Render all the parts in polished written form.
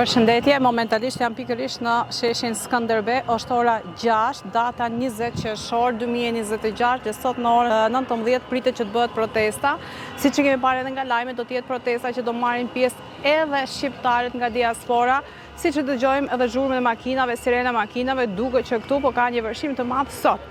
Përshëndetje, momentalisht jam pikërisht në sheshin Skënderbe, është ora 6, data 20 qershor 2026 dhe sot në orën 19 pritet që të bëhet protesta. Siç që kemi parë edhe nga lajmet, do të jetë protesta që do marrin pjesë edhe shqiptarët nga diaspora. Siç që dëgjojmë edhe zhurmën e makinave, sirena makinave, duket që këtu po ka një vërshim të madh sot.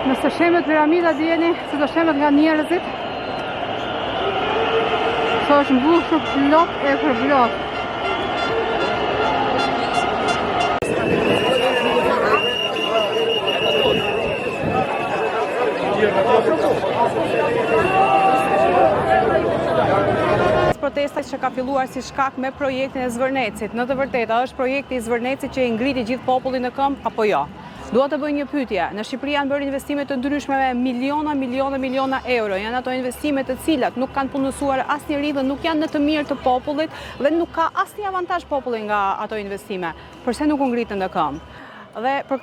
Nëse shemet piramida djeni, se do shemet nga njerëzit, so është mbushur plot e për plot. Protesta që ka filluar si shkak me projektin e Zvërnecit. Në të vërtetë, është projekti i Zvërnecit që i ngriti gjithë popullin në këmbë apo jo? Dua të bëj një pyetje. Në Shqipëri janë bërë investime të ndryshme me miliona euro. Janë ato investime të cilat nuk kanë punësuar asnjëri dhe nuk janë në të mirë të popullit dhe nuk ka asnjë avantazh populli nga ato investime. Përse nuk u ngritën në këmbë? Dhe për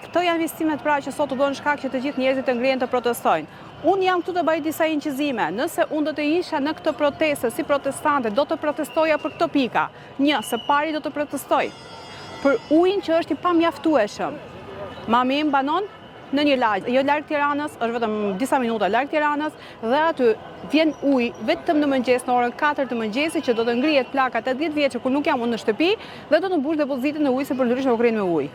këto janë investimet pra që sot u bën shkak që të gjithë njerëzit të ngrihen të protestojnë. Unë jam këtu të bëj disa inqizime. Nëse unë do të isha në këtë protestë si protestante, do të protestoja për këto pika. Së pari do të protestoj për ujin që është i pamjaftueshëm. Mami im banon në një lagje, jo larg Tiranës, është vetëm disa minuta larg Tiranës dhe aty vjen ujë vetëm në mëngjes në orën 4 të mëngjesit që do të ngrihet plaka 80 vjeçë kur nuk jam unë në shtëpi dhe do të mbush depozitën e ujit se përndryshe u krijnë me ujë.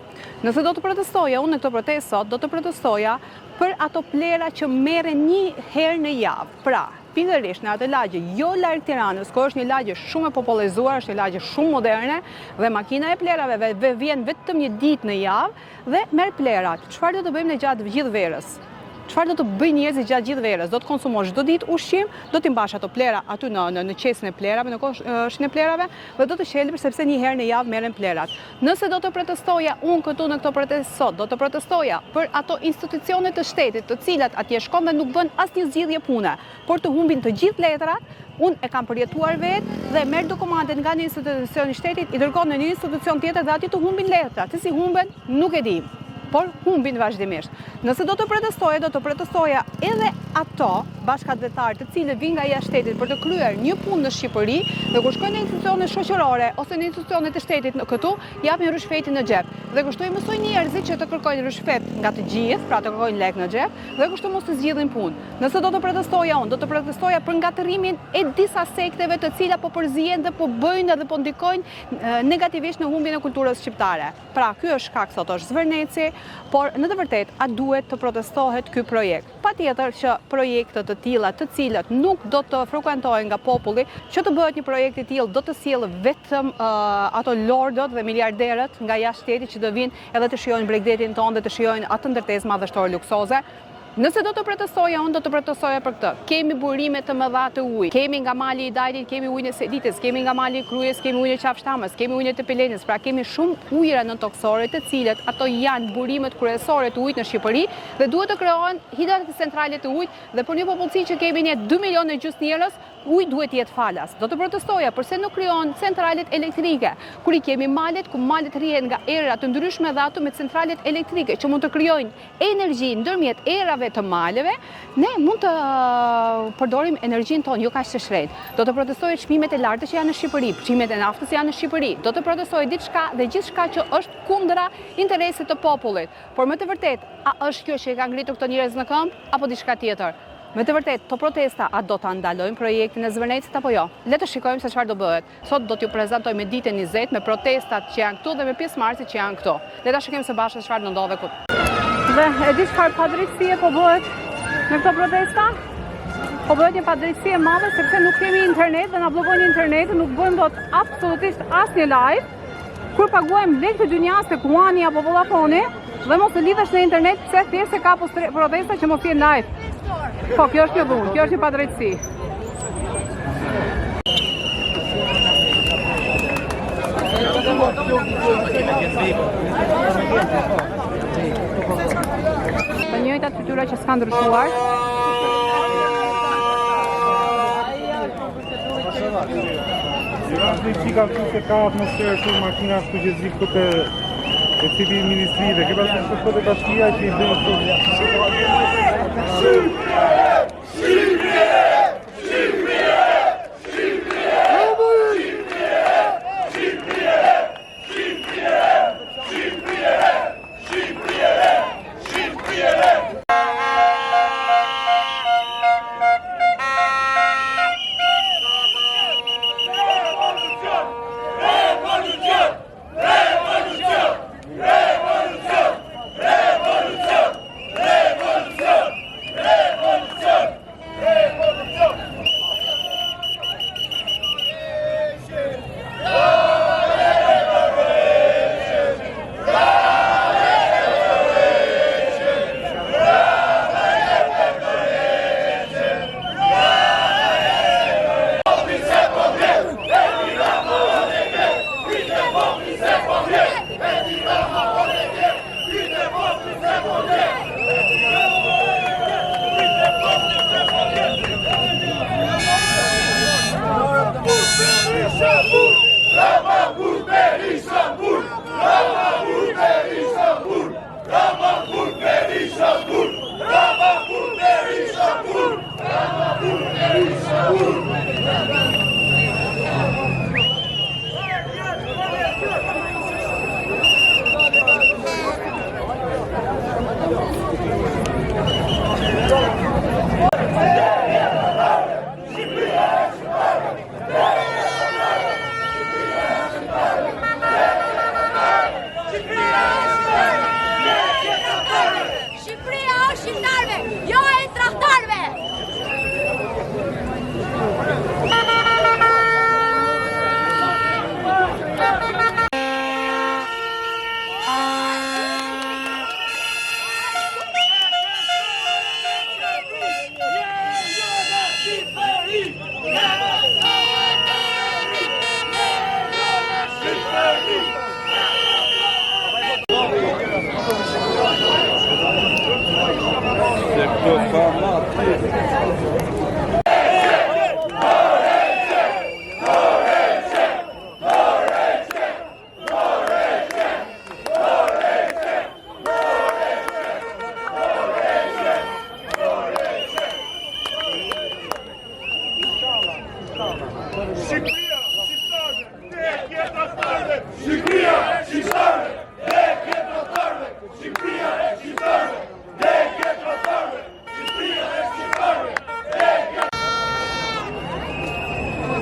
Nëse do të protestoja unë në këtë protestë sot, do të protestoja për ato plera që merren një herë në javë. Pra, pikërisht në atë lagje jo larg Tiranës, ku është një lagje shumë e popullarizuar, është një lagje shumë moderne dhe makina e plerave vjen vetëm një ditë në javë dhe merr plerat. Çfarë do të bëjmë ne gjatë gjithë verës? Çfarë do të bëjnë njerëzit gjatë gjithë verës? Do të konsumosh çdo ditë ushqim, do t'i mbash ato plera aty në qesin e plerave, në koshin e plerave dhe do të shelbësh sepse një herë në javë merren plerat. Nëse do të protestoja unë këtu në këtë protestë sot, do të protestoja për ato institucione të shtetit, të cilat atje shkon dhe nuk bën asnjë zgjidhje pune, por të humbin të gjithë letrat. Unë e kam përjetuar vetë dhe merr dokumentet nga një institucion i shtetit, i dërgon në një institucion tjetër dhe aty të humbin letrat. Se si humben, nuk e di. Por humbin vazhdimisht. Nëse do të protestoja edhe ato bashkëdhetar të cilët vinë nga jashtë shtetit për të kryer një punë në Shqipëri dhe kur shkojnë në institucione shoqërore ose në institucione të shtetit këtu, japin rushfetin në xhep. Dhe kështu i mësojnë njerëzit që të kërkojnë rushfet nga të gjithë, pra të kërkojnë lek në xhep, dhe kështu mos të zgjidhin punë. Nëse do të protestoja unë, do të protestoja për ngatërimin e disa sekteve të cilat po përzihen dhe po bëjnë dhe po ndikojnë negativisht në humbjen e kulturës shqiptare. Pra, ky është shkak sot është Zvërneci, por në të vërtetë a duhet të protestohet ky projekt? Patjetër që projekte të tilla, të cilat nuk do të frekuentohen nga populli, që të bëhet një projekt i tillë do të sjellë vetëm ato lordët dhe miliarderët nga jashtë shtetit që do vinë edhe të shijojnë Bregdetin tonë dhe të shijojnë atë ndërtesë madhështore luksoze. Nëse do të protestoja unë, do të protestoja për këtë. Kemi burime të mëdha të ujit. Kemi nga mali i Dajrit, kemi ujin e Selitës, kemi nga mali i Krujës, kemi ujin e Qafshtamës, kemi ujin e Tepelenës. Pra kemi shumë ujëra nëntoksore të cilët ato janë burimet kryesore të ujit në Shqipëri dhe duhet të krijohen hidrocentrale të ujit dhe për një popullsi që kemi ne 2,5 milionë njerëz, uji duhet jetë falas. Do të protestoja përse nuk krijohen centralet elektrike. Kur i kemi malet, ku malet rrihen nga era të ndryshme dhe ato me centralet elektrike që mund të krijojnë energji ndërmjet erave të maleve, ne mund të përdorim energjinë tonë jo kaq të shtrejtë. Do të protestojë çmimet e larta që janë në Shqipëri, çmimet e naftës janë në Shqipëri. Do të protestojë diçka dhe gjithçka që është kundra interesit të popullit. Por me të vërtetë, a është kjo që e ka ngritur këto njerëz në këmbë apo diçka tjetër? Me të vërtetë, to protesta a do ta ndalojmë projektin e Zvërnecit apo jo? Le të shikojmë se çfarë do bëhet. Sot do t'ju prezantoj me ditën 20 me protestat që janë këtu dhe me pjesëmarrësit që janë këtu. Le ta shikojmë së bashku çfarë do ndodhe këtu. Dhe e di çfarë padrejtësie po bëhet në këtë protesta? Po bëhet një padrejtësi e madhe sepse nuk kemi internet dhe na bllokojnë internetin, nuk bëjmë dot absolutisht asnjë live. Kur paguajmë lek të dynjas te Kuani apo Vodafone dhe mos të lidhesh në internet pse thjesht se ka protesta që mos jenë live. Po, kjo është një dhunë, kjo është një padrejtësi. njëjtat fytyra që s'kan ndryshuar. Një qika këtu se ka atmosferë shumë makina këtu që zi këtë e cili ministrive, ke pasë në këtë ka shkia që i dhe në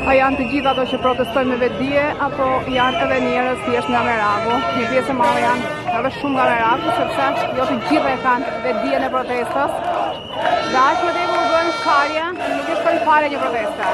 A janë të gjitha ato që protestojnë me vetdije, apo janë edhe njerëz thjesht nga Meraku? Një pjesë e madhe janë edhe shumë nga Meraku, sepse jo të gjitha e kanë vetdijen e protestës. Dhe aq më tepër u bën shkarje, nuk e shkojnë fare një proteste.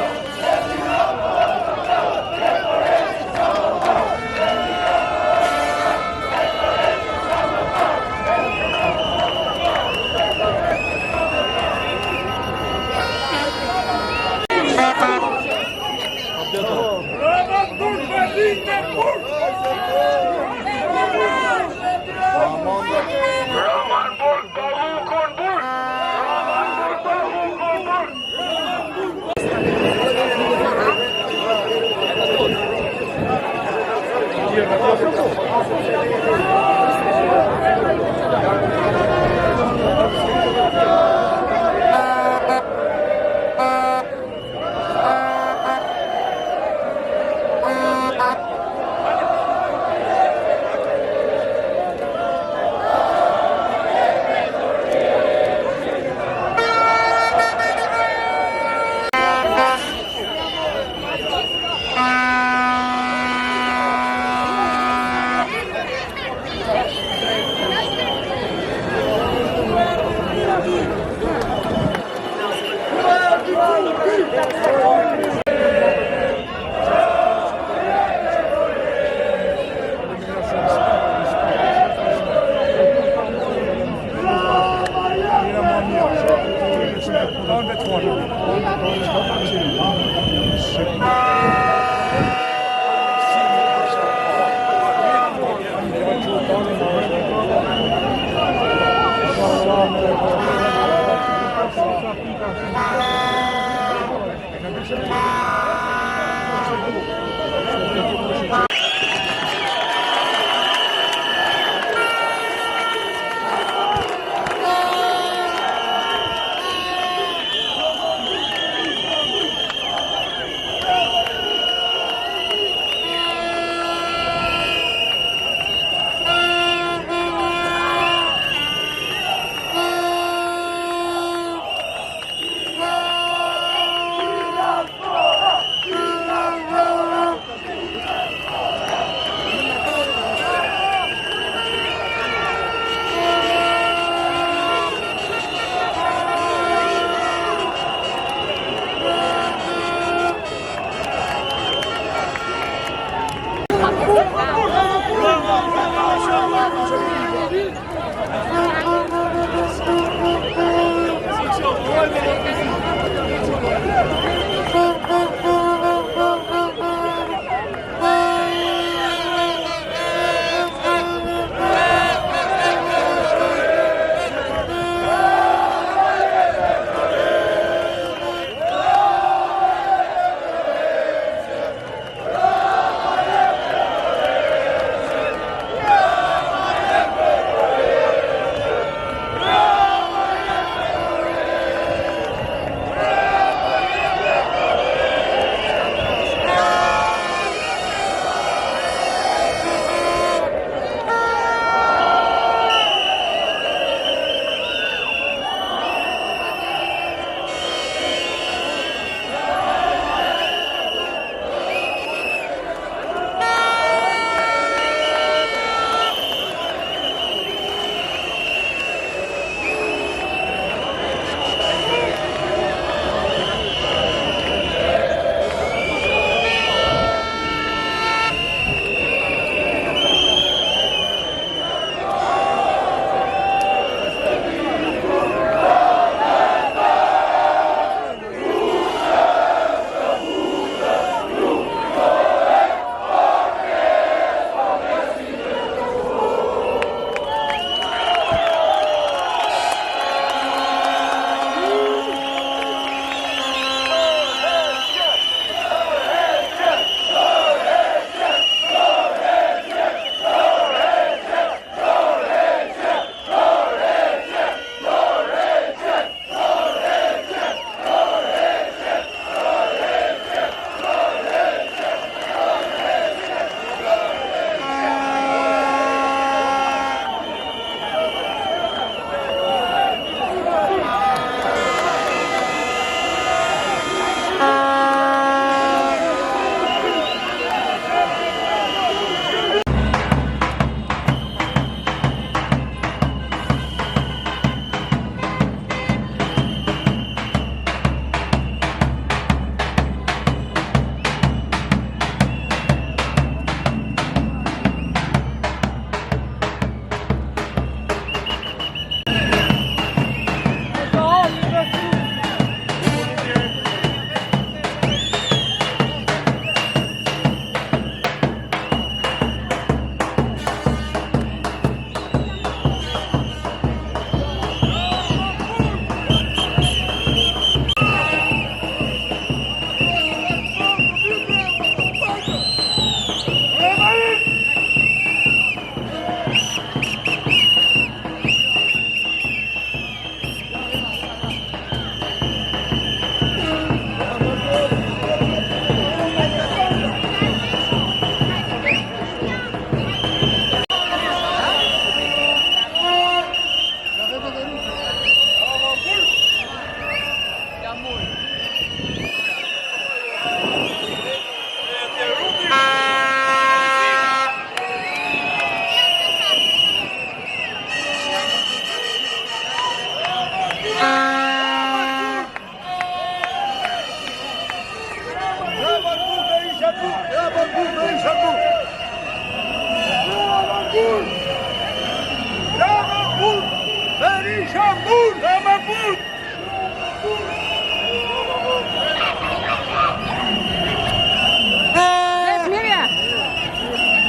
Mirje!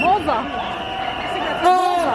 Moza! Moza!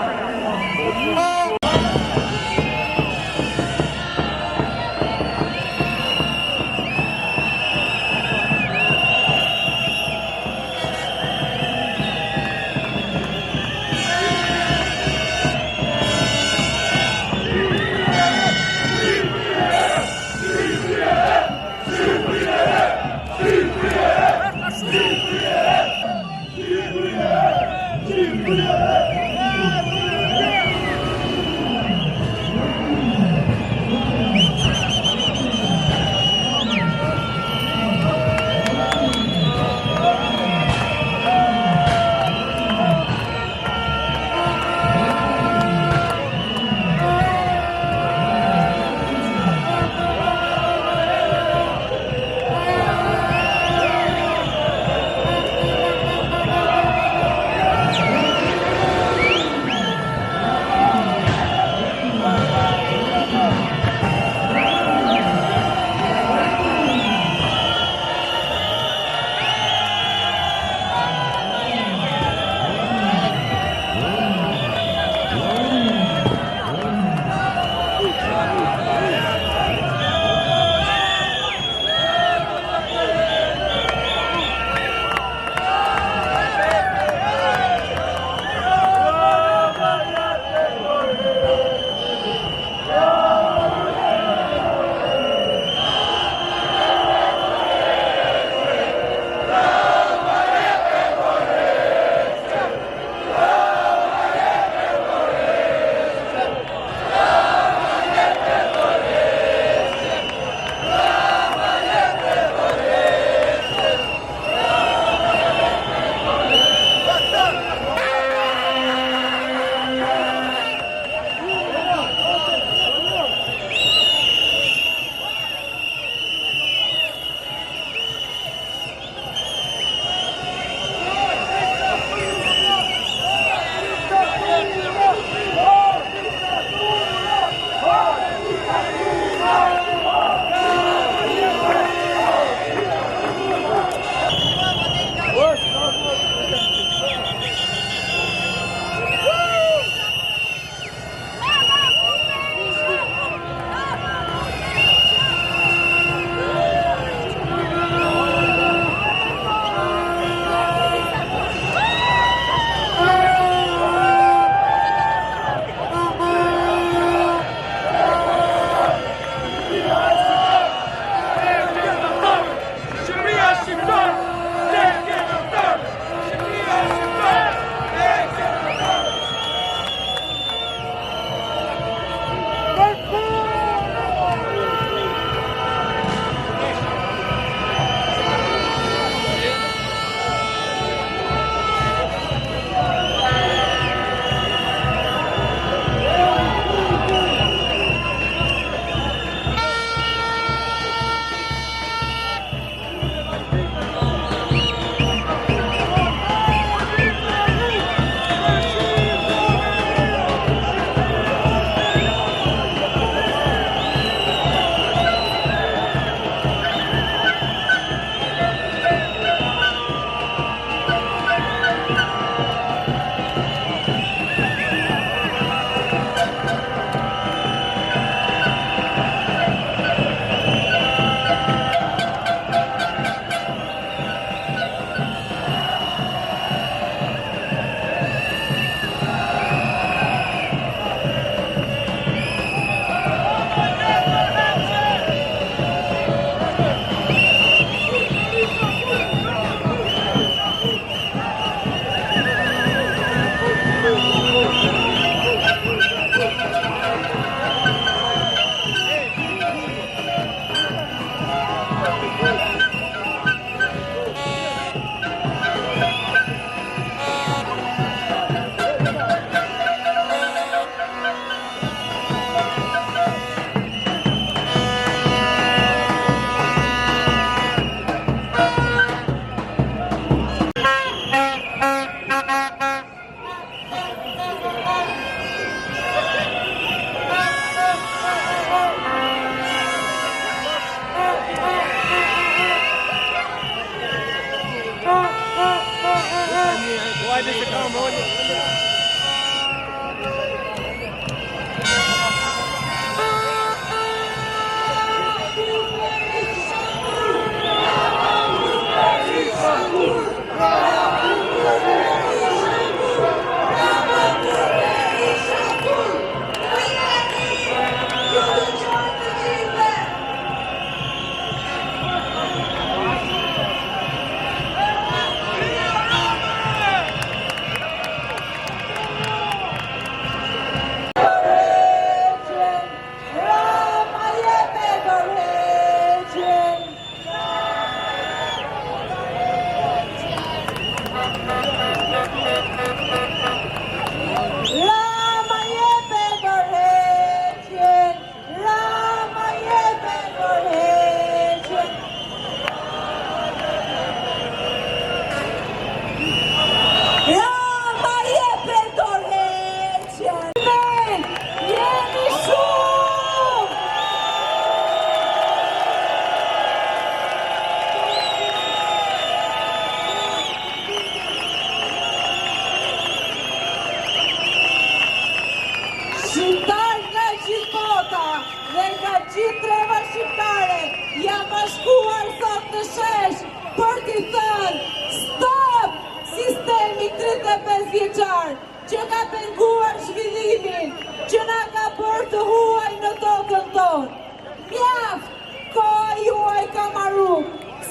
dhe nga gjithë treva shqiptare jam bashkuar sot në shesh për t'i thënë stop sistemi 35 vjeçar që ka penguar zhvillimin, që na ka bërë të huaj në tokën tonë. Mjaft, koha juaj ka marru.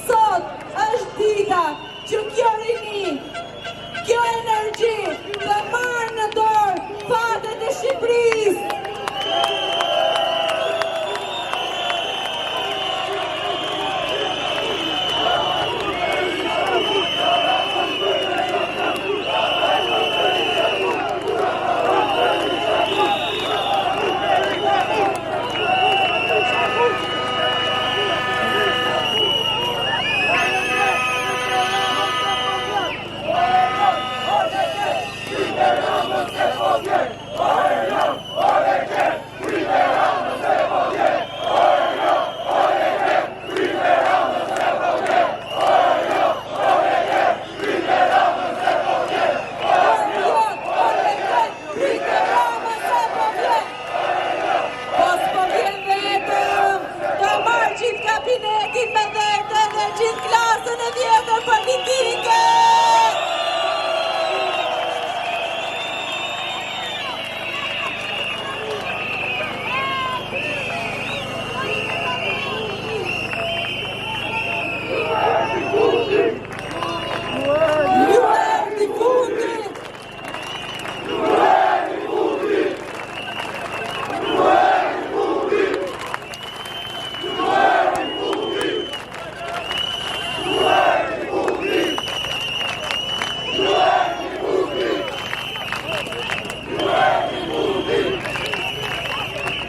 Sot është dita që kjo rini, kjo energji të marrë në dorë fatet e Shqipërisë.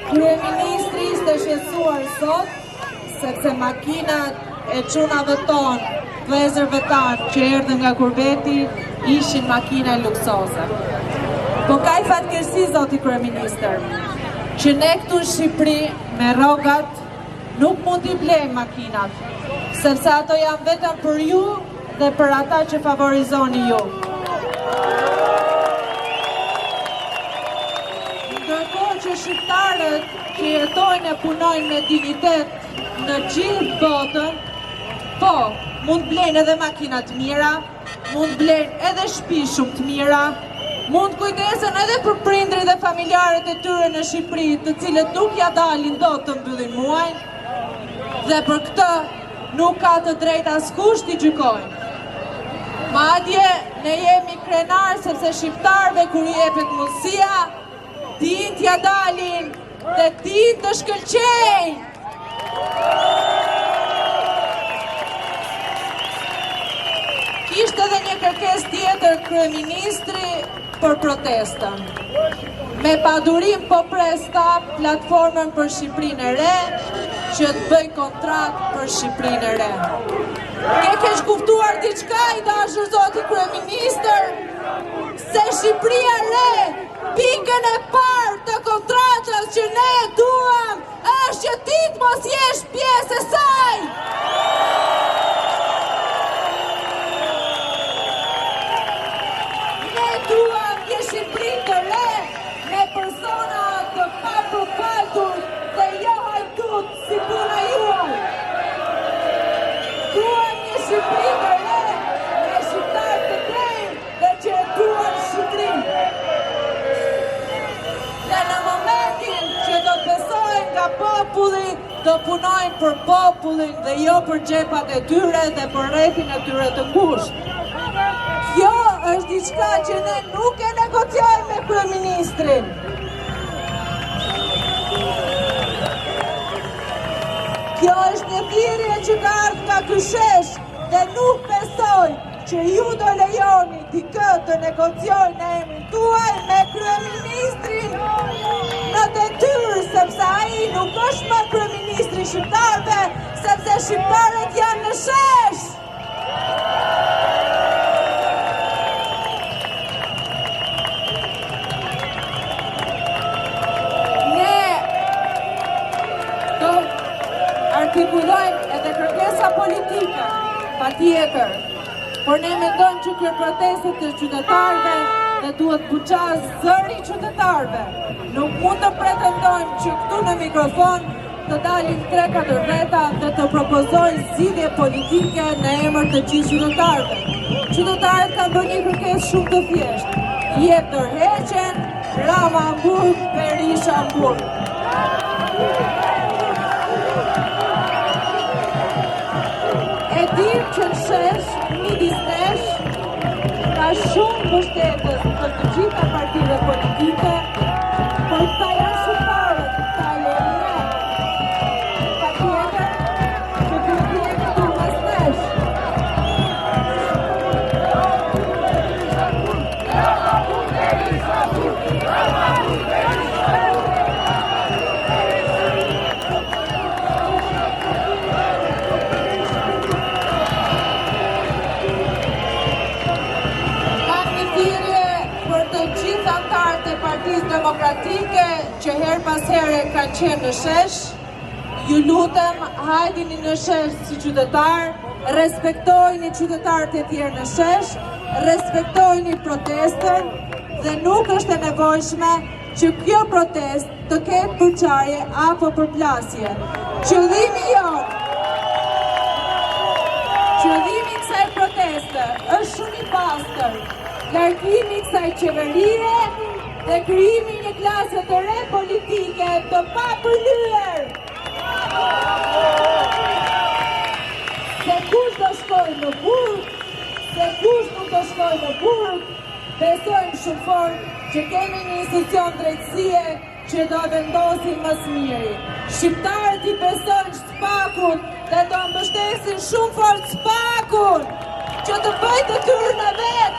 Kryeministri ishte shqetësuar sot, sepse makinat e çunave tonë, vëllezërve tanë që erdhën nga kurbeti, ishin makina luksoze. Po ka i fatkeqësi, zoti kryeministër, që ne këtu në Shqipëri me rrogat nuk mund t'i blejmë makinat, sepse ato janë vetëm për ju dhe për ata që favorizoni ju. Ndërkohë që shqiptarët që jetojnë e punojnë me dignitet në gjithë botën, po, mund blejnë edhe makina të mira, mund blejnë edhe shtëpi shumë të mira, mund kujdesen edhe për prindrit dhe familjarët e tyre në Shqipëri, të cilët nuk ja dalin dot të mbyllin muajin, dhe për këtë nuk ka të drejtë askush t'i gjykojnë. Madje ne jemi krenar sepse shqiptarëve kur i jepet mundësia, din t'ja dalin dhe din të shkëlqejnë. Kishte edhe një kërkesë tjetër kryeministri për protestën. Me padurim po presta platformën për Shqipërinë e re, që të bëj kontratë për Shqipërinë e re. Ke keq kuptuar diçka, i dashur zoti kryeministër, se Shqipëria e re, pikën e parë të kontratës që ne duam, është që ti të mos jesh pjesë e saj. Ne duam një Shqipëri të re, me persona të papërfaltur dhe jo hajtut si puna juaj. Duam një Shqipëri të re, me shqiptarë të drejtë dhe që e duan Shqipërinë. Dhe në momentin që do të besojnë nga populli, do punojnë për popullin dhe jo për xhepat e tyre dhe për rrethin e tyre të ngushtë. Kjo është diçka që ne nuk e negociojmë me kryeministrin. Kjo është një thirrje që ka ardhur nga ky shesh dhe nuk besoj që ju do lejoni dikë të negociojë në emrin tuaj me kryeministrin në detyrë, sepse ai nuk është më kryeministri i shqiptarëve, sepse shqiptarët janë në shesh. Artikulojmë edhe kërkesa politike, patjetër, por ne mendojmë që kjo protestë të qytetarëve dhe duhet buqas zëri qytetarëve. Nuk mund të pretendojmë që këtu në mikrofon të dalin 3-4 veta dhe të propozojnë zgjidhje politike në emër të gjithë qytetarëve. Qytetarët kanë bërë një kërkesë shumë të thjeshtë. Jep tërheqen, Rama Hamburg, Berisha Hamburg. E dim që në shesh, midis nesh, ka shumë mbështetës të të gjitha partive politike, por këta janë shqiptarët, këta jemi ne. Pa tjetër, që duhet jemi këtu mes nesh. Partisë Demokratike që her pas here kanë qenë në shesh, ju lutem, hajdini në shesh si qytetar, respektojni qytetarët e tjerë në shesh, respektojni protestën dhe nuk është e nevojshme që kjo protest të ketë përçarje apo përplasje. Qëllimi kësaj proteste është shumë i pastër, largimi kësaj qeverie dhe krijimi një klase të re politike të papërlyer. Se kush do shkojë në Burg, se kush nuk do shkojë në Burg, besojmë shumë fort që kemi një institucion drejtësie që do vendosin më së miri. Shqiptarët i besojnë SPAK-un dhe do mbështesin shumë fort SPAK-un që të bëjë detyrën e vet.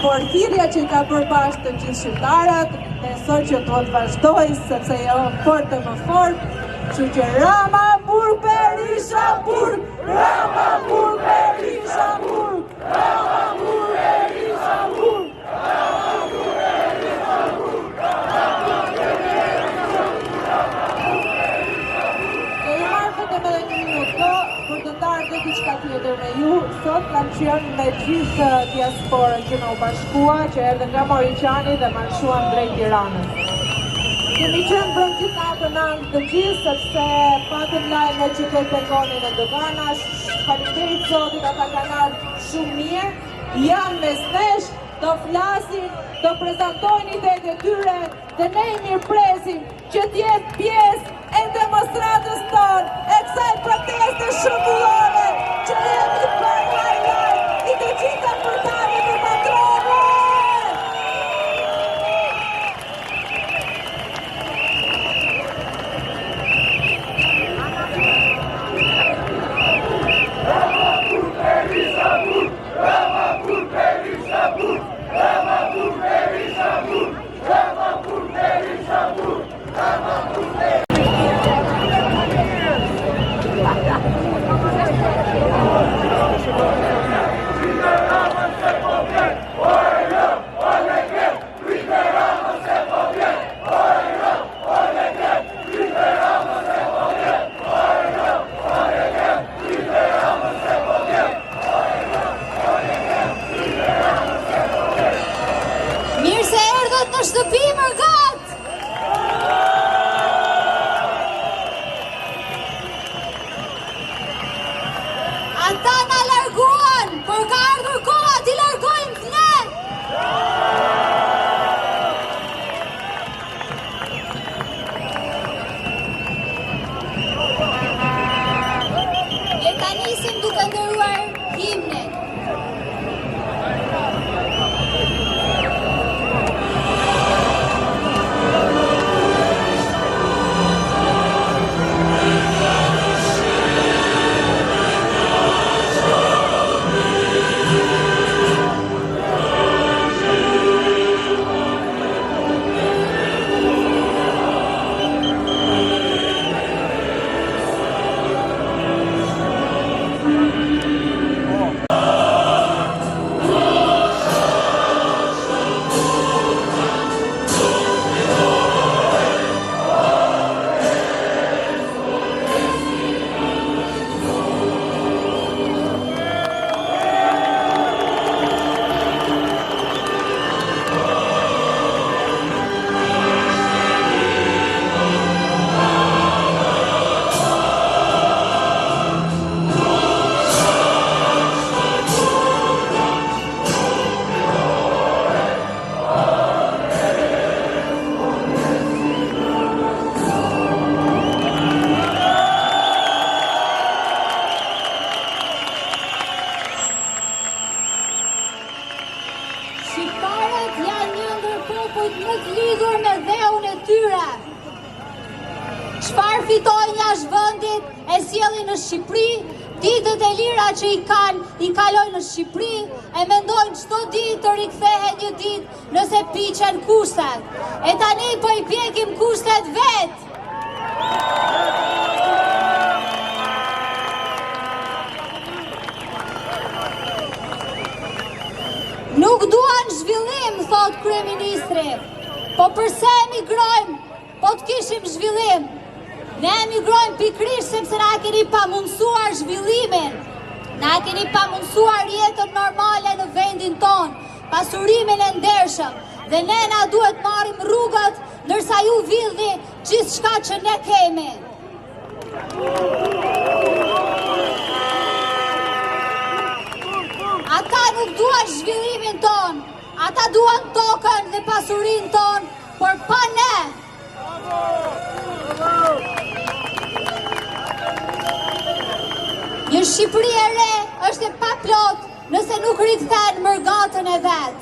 Por thirrja që ka bërë bashkë të gjithë shqiptarët, besoj që do të vazhdojë sepse janë fort e më fort, kështu që Rama Hamburg, Berisha Hamburg, Rama Hamburg, Berisha Hamburg, Rama Hamburg, Berisha Hamburg. Do ju marr vetëm edhe një minutë për të ndarë dhe diçka tjetër me ju. Sot kam qenë me gjithë diasporën që në u bashkua, që erdhe nga Mauriqani dhe marshuan drejt Tiranës. Kemi qenë brëndit natën anë të gjithë, sepse patëm lajme që të pengonin e dogana, faleminderit Zotit, ata kanë ardhur shumë mirë, janë mes nesh, do flasin, do prezantojnë idetë e tyre dhe ne i mirëpresim që t'jetë pjesë e demonstratës tonë, e kësaj proteste shëmbullore që jemi për highlight i të gjitha përtave të patrove! grupujt më të lidhur me dheun e tyre. Çfarë fitojnë jashtë vendit e sjellin në Shqipëri, ditët e lira që i kalojnë në Shqipëri, e mendojnë çdo ditë të rikthehen një ditë nëse piqen kushtet. E tani po i pjekim kushtet vet. Nuk duan zhvillim, thot kryeministri. Po përse emigrojmë? Po të kishim zhvillim. Ne emigrojmë pikrisht sepse na keni pamundsuar zhvillimin. Na keni pamundsuar jetën normale në vendin tonë, pasurimin e ndershëm. Dhe ne na duhet marrim rrugët, ndërsa ju villni gjithçka që ne kemi. Ata nuk duan zhvillimin ton, ata duan tokën dhe pasurinë ton, por pa ne. Një Shqipëri e re është e paplot nëse nuk rikthen mërgatën e vet.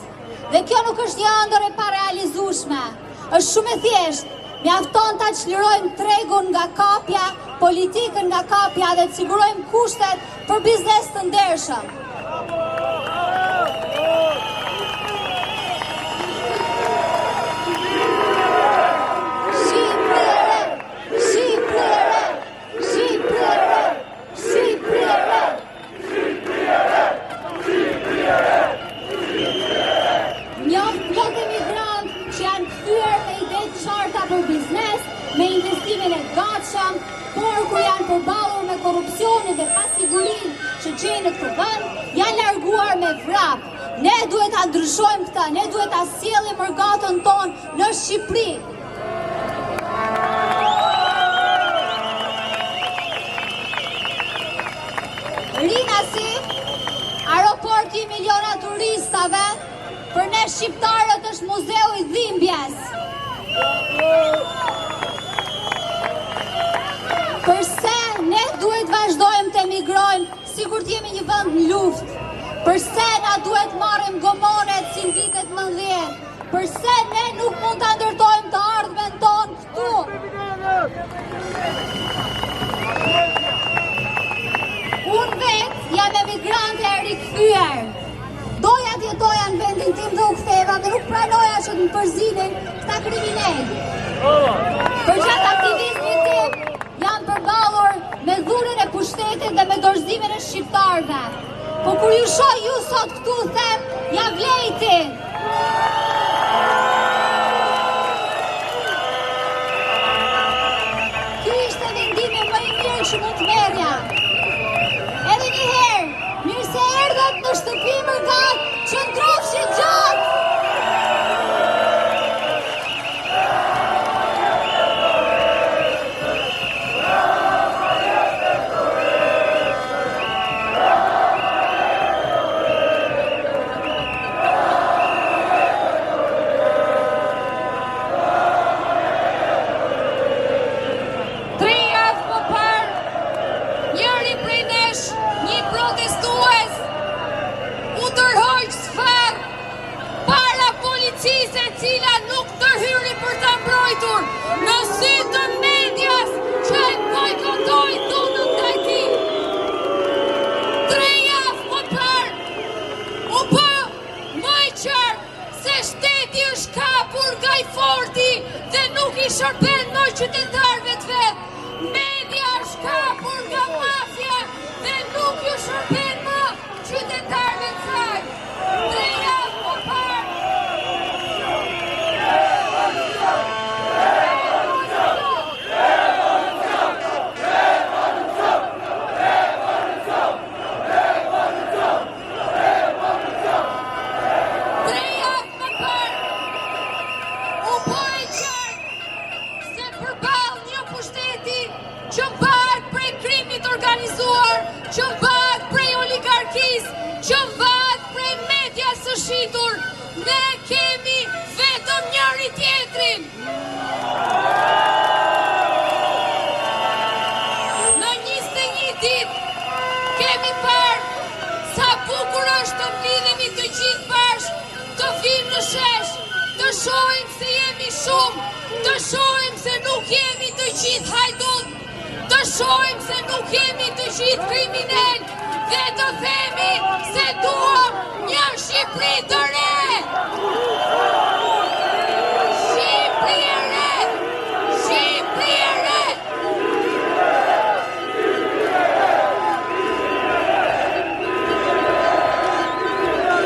Dhe kjo nuk është një ëndër e parealizueshme. Është shumë e thjeshtë. Mjafton ta çlirojmë tregun nga kapja, politikën nga kapja dhe të sigurojmë kushtet për biznes të ndershëm. Për biznes, me investimin e gatshëm, por kur janë përballur me korrupsionin dhe pasigurinë që gjejnë në këtë vend, janë larguar me vrap. Ne duhet ta ndryshojmë këtë, ne duhet ta sjellim mërgatën tonë në Shqipëri. Rinasi, aeroporti i miliona turistave, për ne shqiptarët është muzeu i dhimbjes. Përse ne duhet vazhdojmë të emigrojmë sikur të jemi një vend në luftë? Përse na duhet marrim gomonet si në vitet 90? Përse ne nuk mund ta ndërtojmë të ardhmen tonë këtu? Unë vet jam emigrante e rikthyer. Doja të jetoja në vendin tim dhe u ktheva dhe nuk pranoja që të më përzinin këta kriminal. Për gjatë aktivizmit tim jam përballur me dhunën e pushtetit dhe me dorëzimin e shqiptarëve. Po kur ju shoh ju sot këtu them, ja vlejti. Ky ishte vendimi më i mirë që mund të merrja. Edhe një herë, mirë se erdhët në shtëpi mërgat, qëndrofshi gjatë! Cila nuk tërhyri për të mbrojtur në sy të medias që e bojkotoi dhunën ndaj tij. 3 javë më parë u bë më i qartë se shteti është kapur nga i forti dhe nuk i shërben më qytetarëve të vet. Media është kapur nga mafia dhe nuk ju shërben më qytetarëve të saj. 3 javë më parë që bëhet prej krimit organizuar, që bëhet prej oligarkisë, që bëhet prej medias së shitur. Ne kemi vetëm njëri tjetrin. Në 21 ditë kemi parë sa bukur është të mlidhemi të gjithë bashkë, të vimë në shesh, të të shohim se jemi shumë, të shohim se nuk jemi të gjithë hajdut, të shohim se nuk jemi të gjithë kriminal dhe të themi se duam një Shqipëri të re. Shqipëri e re! Shqipëri e re!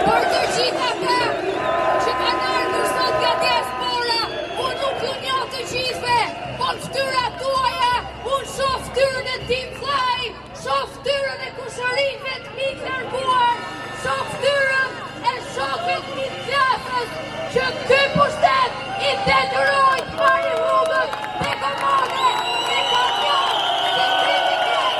Për të gjitha ata që kanë ardhur sot nga diaspora, unë nuk ju njoh të gjithëve, por ftyrat tuaja, unë shoh ftyrën e Tim Fllaj, shoh ftyrën e kushërinjve të mi të larguar, shoh ftyrën e shokëve të mi të qafës, që ky pushtet i detyroi të marrë rrugën me komode, me kamion, si kriminal.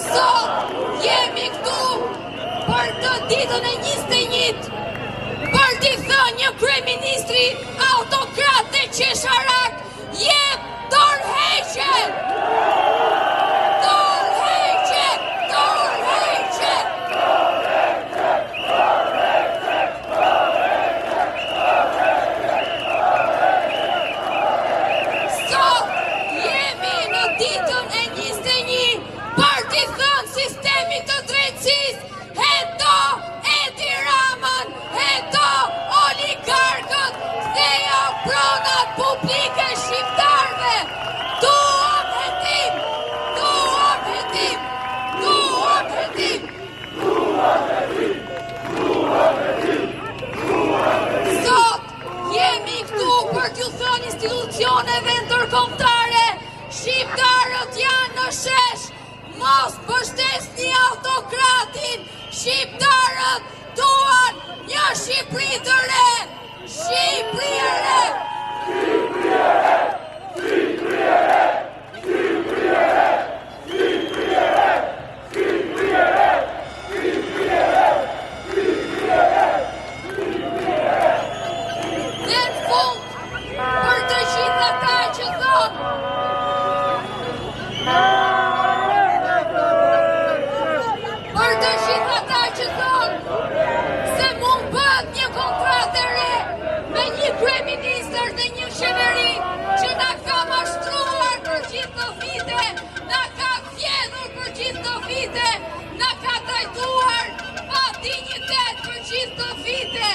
Sot jemi këtu për të ditën e 21, për t'i thënë një kryeministri autokrat dhe qesharak, jep dorëheqje! Dorëheqje! Dorëheqje! Sot jemi në ditën e 21 për t'i thënë sistemi të drejtësisë, heto Edi Ramën, heto oligarkët, ktheja pronat publike shqiptarëve. Duam hetim! Duam hetim! Duam hetim! Sot jemi këtu për t'ju thënë institucioneve ndërkombëtare, shqiptarët janë në shesh, mos mbështesni autokratin, shqiptarët duan një Shqipëri të re, Shqipëri e re. Dhe në fund, për të gjithë ata që thonë, për të gjithë ata që thonë se mund bëhet një kontratë e re me një kryeministër dhe një qeveri që na ka mashtruar për gjithë këto vite, na ka vjedhur për gjithë këto vite, na ka trajtuar pa dinjitet për gjithë këto vite.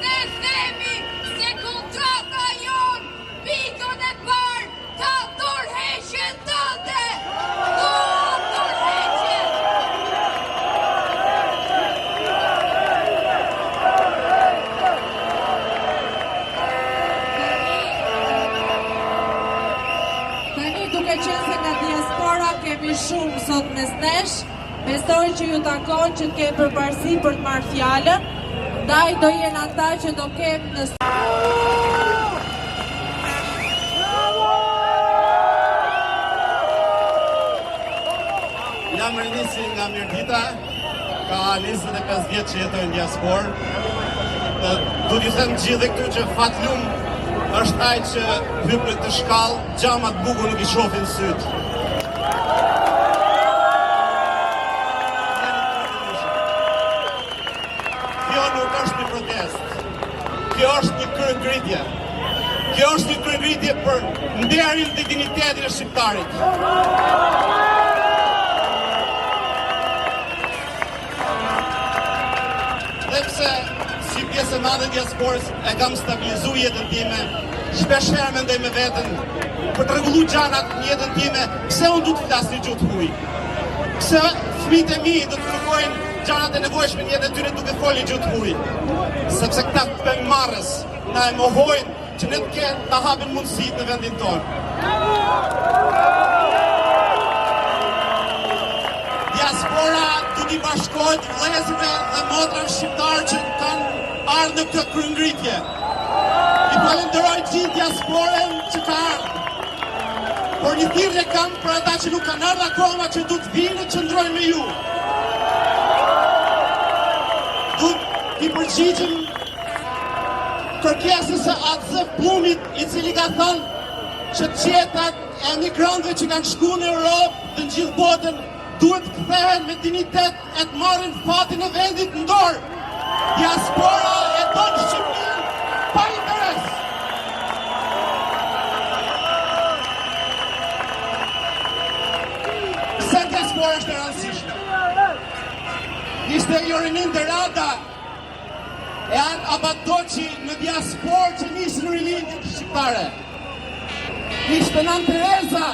Ne themi se kontrata jon, pikën e parë, ka dorëheqjen tënde. Duam dorëheqje! Tani duke qenë se nga diaspora kemi shumë sot mes nesh, besoj që ju takon që të kemi përparësi për të marrë fjalën, ndaj do jenë ata që do kemë në Jam rënisi nga Mirdita, ka 25 vjetë që jetoj në diasporë. Du t'ju them gjithë këtu që fatlum është ai që hyp në këtë shkallë, gjamat bukur nuk i shohin sytë. Kjo nuk është një protest. Kjo është një kryengritje. Kjo është një kryengritje për nderin dhe dignitetin e shqiptarit. Dhe pse si pjesë e madhe diasporës e kam stabilizu jetën time, shpesherë mendoj me veten për të rregulluar gjanat në jetën time, pse unë du të flas një gjuhë huj? Pse fëmijët e mi do të kërkojnë gjanat e nevojshme në jetën e tyre duke folë një gjuhë huj? Sepse këta pengmarrës na e mohojnë që ne të hapin mundësitë në vendin tonë. Diaspora du t'i bashkohet vëllezërve dhe motrave shqiptarë që kanë ardhur në këtë kryengritje. I falenderoj gjithë diasporën që ka ardhur. Por një thirrje kam për ata që nuk kanë ardhur akoma, që du të vinë të qëndrojnë me ju. i përgjigjëm kërkesës së Atzëv Blumit, i cili ka thënë që qetat e emigrantëve që kanë shkuar në Europë dhe në gjithë botën duhet të kthehen me dignitet e të marrin fatin e vendit në dorë. Diaspora e don Shqipërinë pa interes. Pse diaspora është e rëndësishme? Ishte Jorinin Derada e Anë Abadoqi në diasporë që nisën rilindjen shqiptare. Ishte Nën Tereza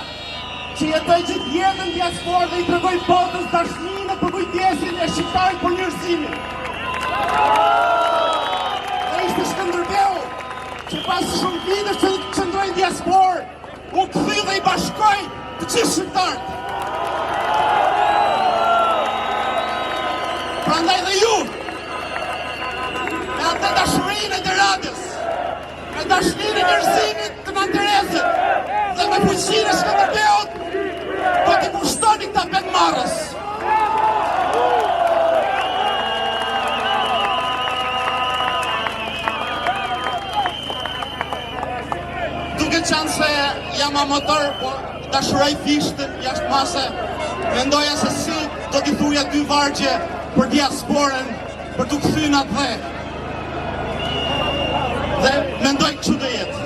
që jetoj gjithë jetën diasporë dhe i tregoj botës dashninë për kujdesin e shqiptarit për njerëzimin. Dhe ishte Shkënderbeu që pas shumë vitesh që qëndroi në diasporë, u kthy dhe i bashkoi të gjithë shqiptarët. Prandaj dhe ju, me atë dashurinë e Deradës, me dashninë e njerëzimit të Nën Terezës dhe me fuqinë e Shkënderbeut, do t'i pushtoni këta petmarrës. Duke qenë se jam amator, po dashuroj fishtën jashtë mase, mendoja se si do t'i thuja 2 vargje për diasporën, për t'u kthyer atë dhe mendoj kështu do jetë.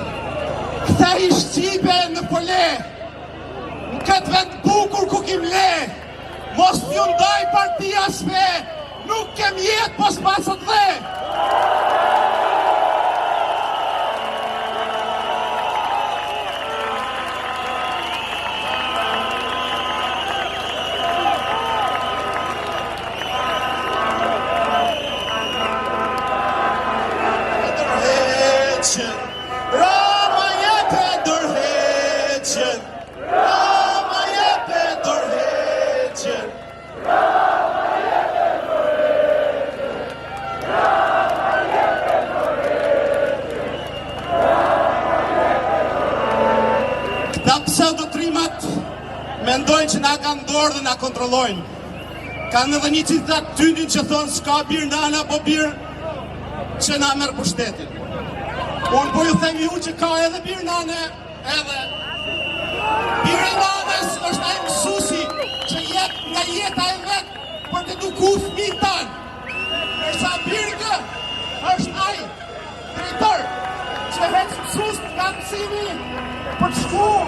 Kthej Shqipe në Pole, në këtë vend bukur ku kim le, mos t'ju ndaj partia shpe, nuk kem jetë pos pasët dhe. Rama jepe dorëheqjen, Rama jepe dorëheqjen. Këta pseudotrimat mendojnë që na kanë dorë dhe na kontrollojnë. Kanë edhe një citat tynin që thonë s'ka birë nana po birë që na merr pushtetin. Unë po ju themi ju që ka edhe birë nane, edhe birë nanes është ai mësuesi që jep nga jeta e vetë për të eduku fëmijët tanë. Ndërsa birë është ai drejtor që heq mësues nga mësimi për të shkuar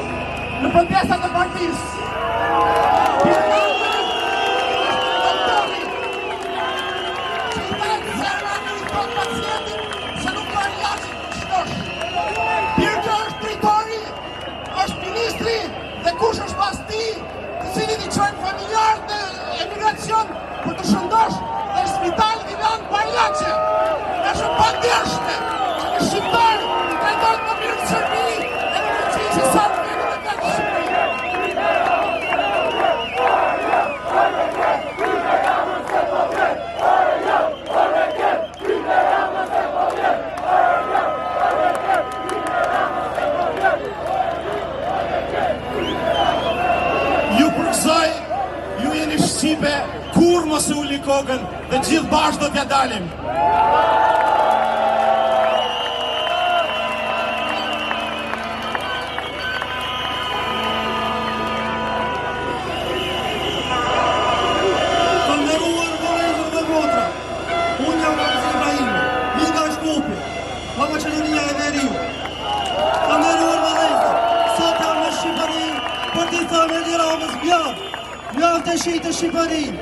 në përdesat e partisë. Birë nane është doktori që i tajtë zemra në i tot pacientit se nuk ka ilaçin. Birgjo është drejtori, është ministri dhe kush është pas ti, të cilit i qojnë familjarët në emigracion për të shëndosh dhe spital i lanë pa ilaçe. Është pandershme që në shqiptarë i trajtojnë më mirë në Shqipëri e në Greqi se sa të vjenë në vetë Shqipëri. Ju jeni Shqipe, kur mos e uli kokën dhe gjithë bashkë do t'ja dalim. Të nderuar vëllezër dhe motra, unë jam Aziz Ibrahim, nga Shkupi, nga Maqedonia e Veriut. Të nderuar vëllezër, sot jam në Shqipëri për t'i thënë Edi Ramës mjaft e shitë Shqipërinë,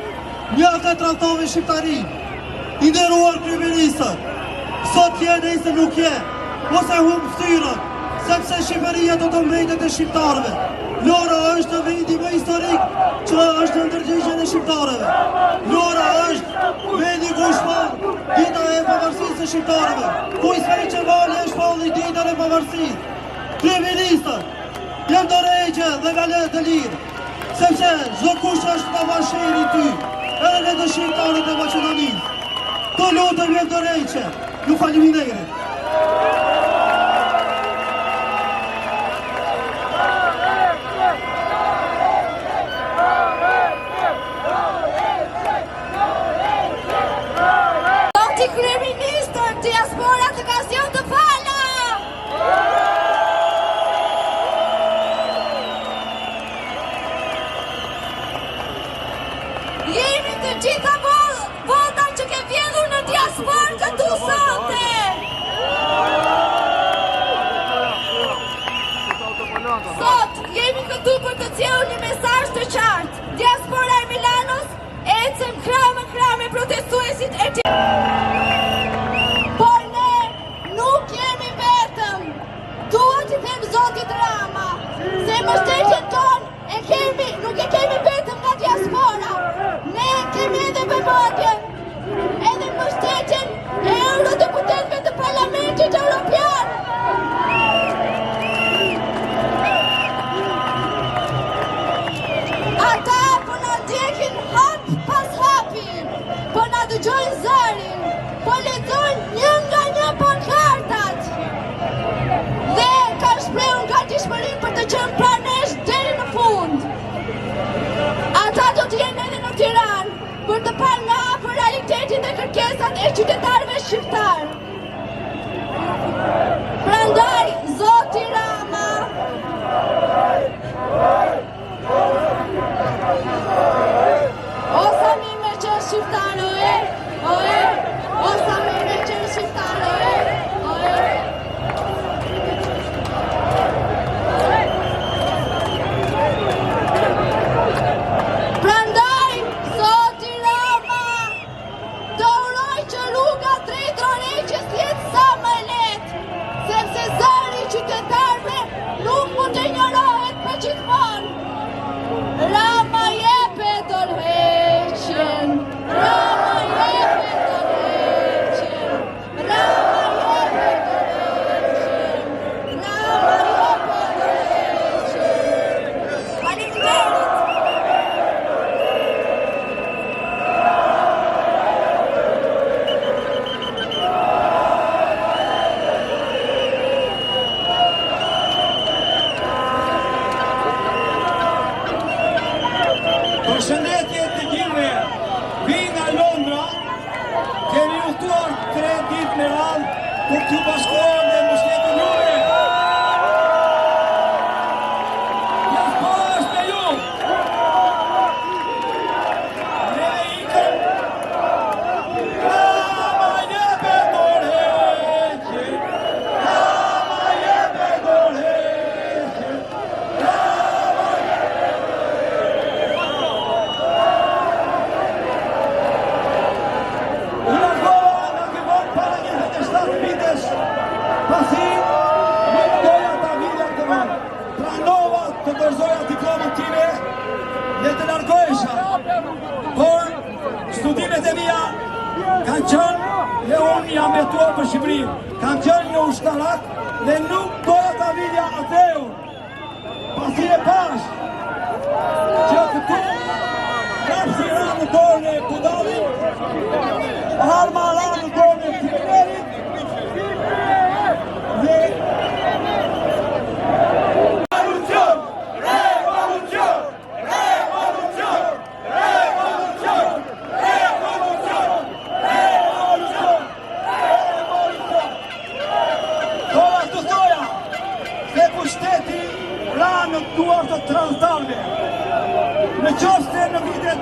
mjaft e trahtovi Shqiptarinë. I nderuar kryeministër, sot je nëse nuk je, ose humb ftyrën, sepse Shqipëria do të mbetet e shqiptarëve. Vlora është vendi më historik që është në ndërgjegjen e shqiptarëve. Vlora është vendi ku shpall dita e pavarësisë së shqiptarëve, ku i Speçevali e shpalli ditën e pavarësisë. Kryeministër, jam dorëheqje dhe valet të lirë, sepse çdo kush është nga bashkëri i ty, edhe ne të shqiptarët e Maqedonisë. Të lutem jam dorëheqje, ju faleminderit. Kryeministri Por ne nuk jemi vetëm. Dua t'i them Zotit Rama, se mbështetjen tonë nuk e kemi vetëm nga diaspora. Ne kemi edhe vëmendjen, edhe mbështetjen e eurodeputetëve të Parlamentit Evropian. Ata po na ndjekin hap pas hapi, po na dëgjojnë zërin, po lexojnë një nga një pankartat dhe kanë shprehur gatishmërinë për të qenë pranë nesh deri në fund. Ata do të jenë edhe në Tiranë për të parë nga afër realitetin dhe kërkesat e qytetarëve shqiptar. Prandaj, Zoti Rama, o sa mi me qenë shqiptar, o sa mi me qenë shqiptar, Prandaj, Zoti Rama, të uroj që rruga drejt Orreqës jetë sa më lehtë, sepse zëri i qytetarëve nuk mund të injorohet për gjithmonë. Rama jepe dorëheqjen, Rama jepe dorëheqjen, Rama jepe dorëheqjen, Rama jepe dorëheqjen. Faleminderit. Përshëndetje të gjithëve, vi nga Londra, kemi udhëtuar 3 ditë me radhë për t'ju bashkohen dhe mbështetjen juaj. Diaspora është me ju. Ne ikëm. Rama jepe dorëheqjen, Rama jepe dorëheqjen, pasi nuk doja ta vidja të mënë. Pranova të dorëzoja diplomën time dhe të largohesha. Por studimet e mia kanë qenë dhe unë jam jetuar për Shqipërinë. Kanë qenë një ushtarak dhe nuk doja ta vidja ateu. Pasi e pash që këtu kapsi ra në dorën e Budallit, arma ra në dorën e Tiberit, dhe revolucion, revolucion, revolucion, revolucion, revolucion, revolucion, revolucion. Dora të thoja se pushteti ra në duart të transdarve. Në qoftë se në vitet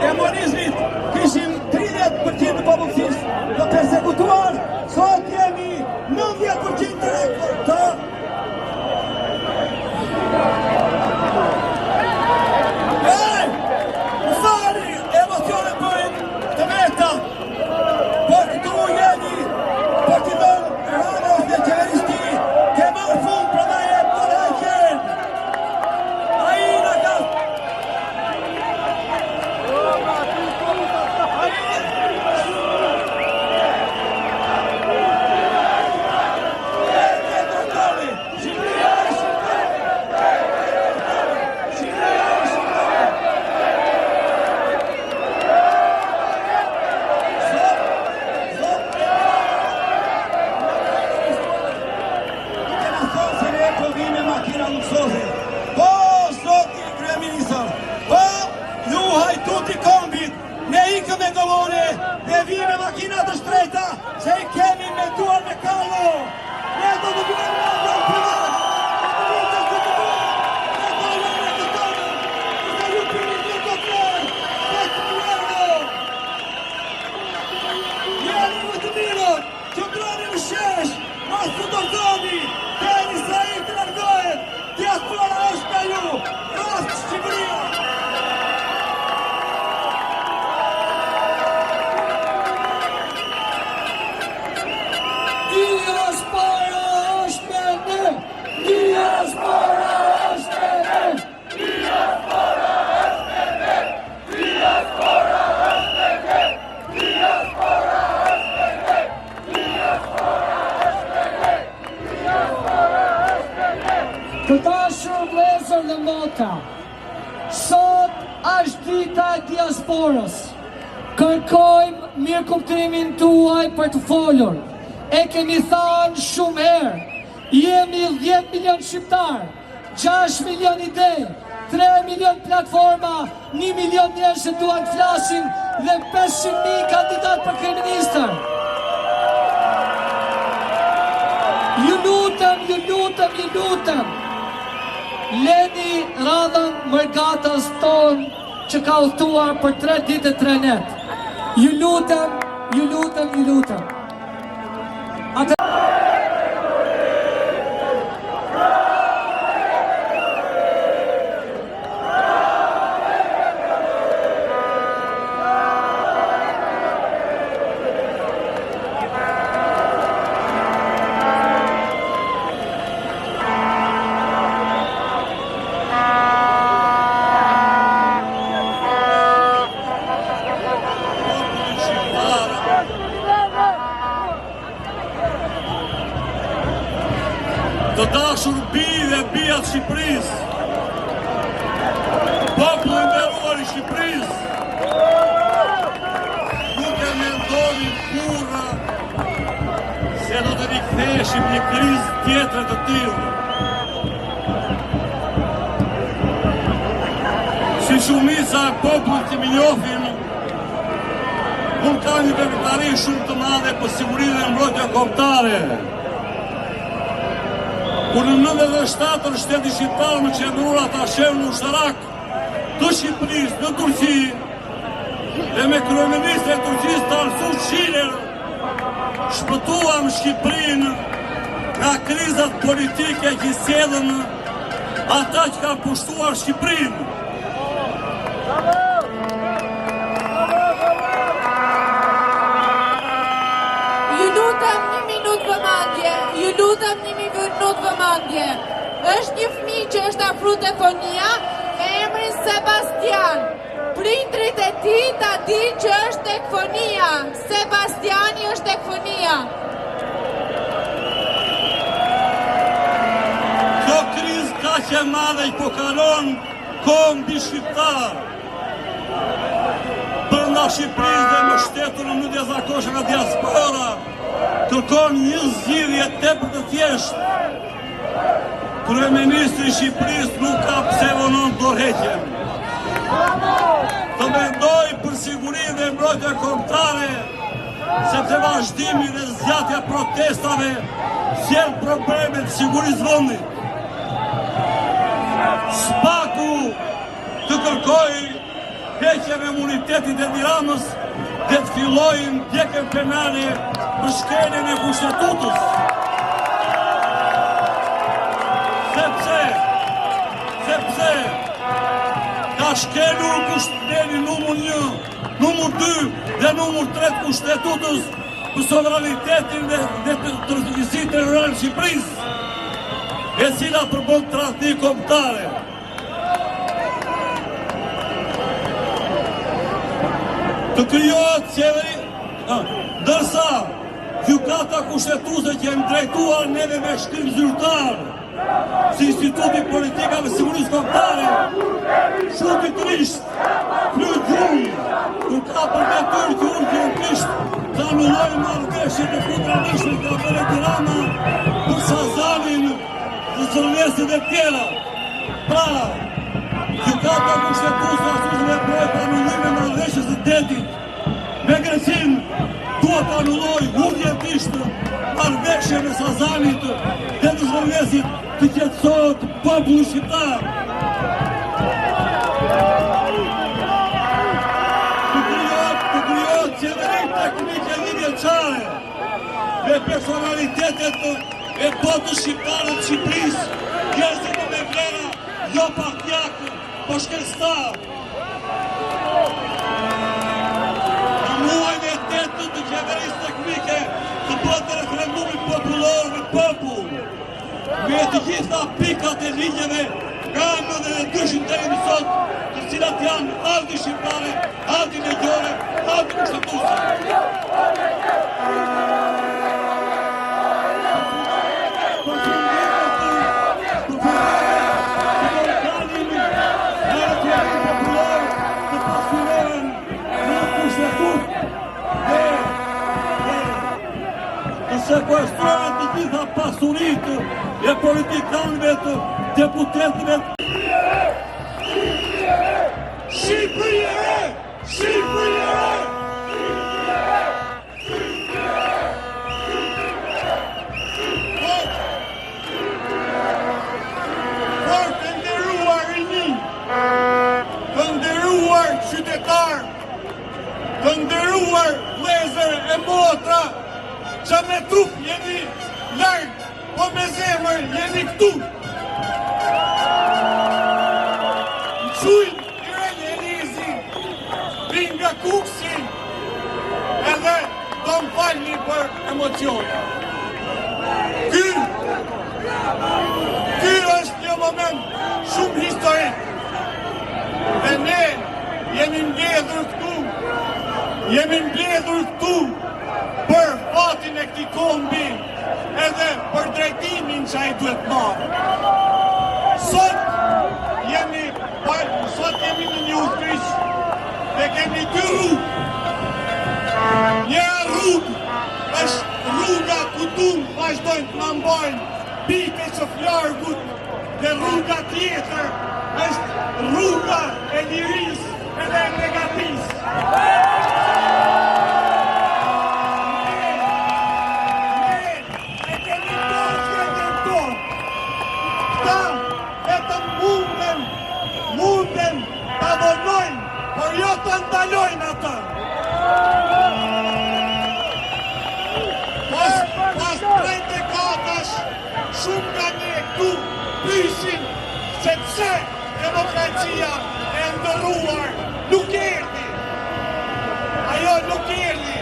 e monizmit kishim 30% të popullsisë të persekutuar, sot jemi 90% të rekord. Mësari emocione bëjnë të meta, por këtu jemi për t'i dhënë Ramës dhe qeveristi ke marrë fund për da jetë të rejqen. A i në ka... motra, sot është dita e diasporës. Kërkojmë mirë kuptimin tuaj për të folur. E kemi thënë shumë herë, jemi 10 milion shqiptarë, 6 milion ide, 3 milion platforma, 1 milion njerëz që duan të flasin dhe 500.000 kandidat për kryeministër. Ju lutem, leni radhën mërgatës tonë që ka udhëtuar për 3 ditë 3 net. Ju lutem. Të dashur bijë dhe bija të Shqipërisë, populli i nderuar i Shqipërisë, nuk e mendoni kurrë se do të riktheheshim një krizë tjetër të tillë. Si shumica e popullit që më njohin, unë kam një veprimtari shumë të madhe për sigurinë dhe mbrojtjen kombëtare. Kur në 97 shteti shqiptar më qendrua atashën ushtarak të Shqipërisë në Turqi dhe me kryeministrin e Turqisë Tansu Çiller shpëtuam Shqipërinë nga krizat politike që sjellën ata që kanë pushtuar Shqipërinë. Është një fëmijë që është afruar telefonia me emrin Sebastian. Prindrit e tij ta dinë që është tek fonia. Sebastiani është tek fonia. Kjo krizë kaq e madhe që po kalon kohë mbi shqiptar. Brenda Shqipërisë dhe më shtetur në jashtëzakonisht nga diaspora kërkon një zgjidhje tepër të thjeshtë. Kryeministri i Shqipërisë nuk ka pse vonon dorëheqjen. Të mendoj për sigurinë dhe mbrojtjen kombëtare, sepse vazhdimi dhe zgjatja protestave sjell probleme të sigurisë vendit. Spaku të kërkojë heqjen e imunitetit e Tiranës dhe të fillojnë ndjekjen penale për shkeljen e kushtetutës. Sepse ka shkelur kushtetin numër 1, numër 2 dhe numër 3 kushtetutës për sovranitetin dhe tërësisë territoriale të Shqipërisë, e cila përbën tradhti kombëtare. Të krijohet qeveri, ndërsa gjykata kushtetuese që janë drejtuar neve me shkrim zyrtar, si Instituti Politikave Sigurisë Kombëtare, shurtitërisht, fluturin, kur ka për detyrë që urgjentisht të anullojnë marrëveshjet e kundërshme nga Bele Tirana për Sazanin dhe zërvesit e tjera. Pra, gjykata kushtetuese ashtu si veprojë për anullimin e marrëveshjes së detit me Greqinë, duhet të anullojë urgjentisht marrëveshjen e Sazanit dhe të zërvesit të qetësohet populli shqiptar. Të krijohet qeveri teknike lidhjeçare me personalitetet e botës shqiptare të Shqipërisë, njerëzit me vlera jo partijak, po shkencëtar. Në muajin e 8 të qeverisë teknike të bëhet referendumi popullor në popull, me të gjitha pikat e ligjeve nga më dhe në dyshin deri më sot, të cilat janë haldi shqiptare, haldi legjore, haldi kushtetuese. sekuestruar të gjitha pasuritë e politikanëve të deputetëve. Shqipëri e re! Shqipëri e re! Por të nderuar rini, të nderuar qytetar, të nderuar vëllezër e motra, që me trup jeni larg, po me zemër jeni këtu. Qujnë Irene Elizi, vinë nga Kuksi, edhe do më falni për emocion. Ky është një moment shumë historik. Dhe ne jemi mbledhur këtu për fatin e këtij kombi edhe për drejtimin që ai duhet marrë. Sot jemi në një udhëheqës dhe kemi dy rrugë. Njëra rrugë është rruga ku vazhdojnë të na mbajnë pike që flargut, dhe rruga tjetër është rruga e lirisë edhe e negatisë. Munden të vonojnë, por jo të ndalojnë ata. Pas 3 dekadash, shumë nga ne këtu pyesin se pse demokracia e ndëruar nuk erdhi. Ajo nuk erdhi,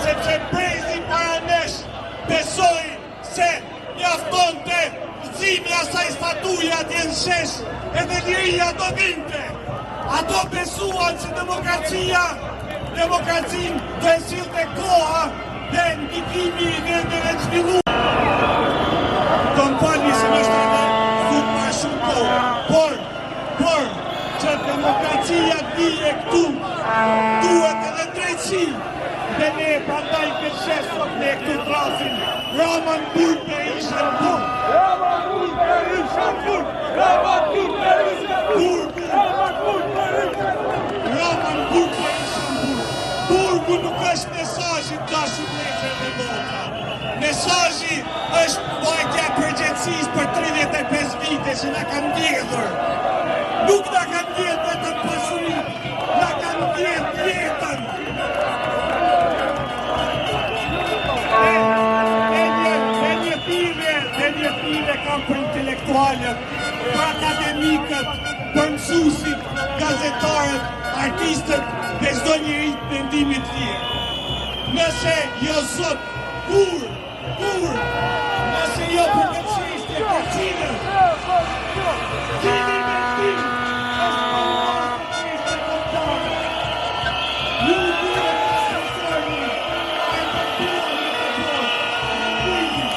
sepse brezi para nesh besoi se mjaftonte zimi asaj statuja t'jen shesh edhe liria do vinte. Ato besuan që demokracin do e sillte koha dhe ndikimi i vendeve të zhvilluara. Do më falni se më shtë fut ma shumë kohë, por që demokracia dhije këtu, duhet edhe drejtësi, dhe ne prandaj kërshesë sot ne këtu trasin Roman Burke isha në burë. Burgu nuk është mesazhi dashur vëllezër dhe motra. Mesazhi është vajtja e përgjegjësisë për 35 vite që na kanë ndjedhur. Nuk na kanë ndjedhur vetëm pasurinë, na kanë ndjedhur jetën. Një thirrje kam për intelektualët, për akademikët, për mësuesit, gazetarët, artistët dhe çdo njeri të mendimit të lirë. Nëse jo sot, kur? Nëse jo për përgjithësisht e përgjithën. Cili mendim është përgjithësisht e kontare? Nuk duhet të shqetësoni, e përgjithën e përgjithën.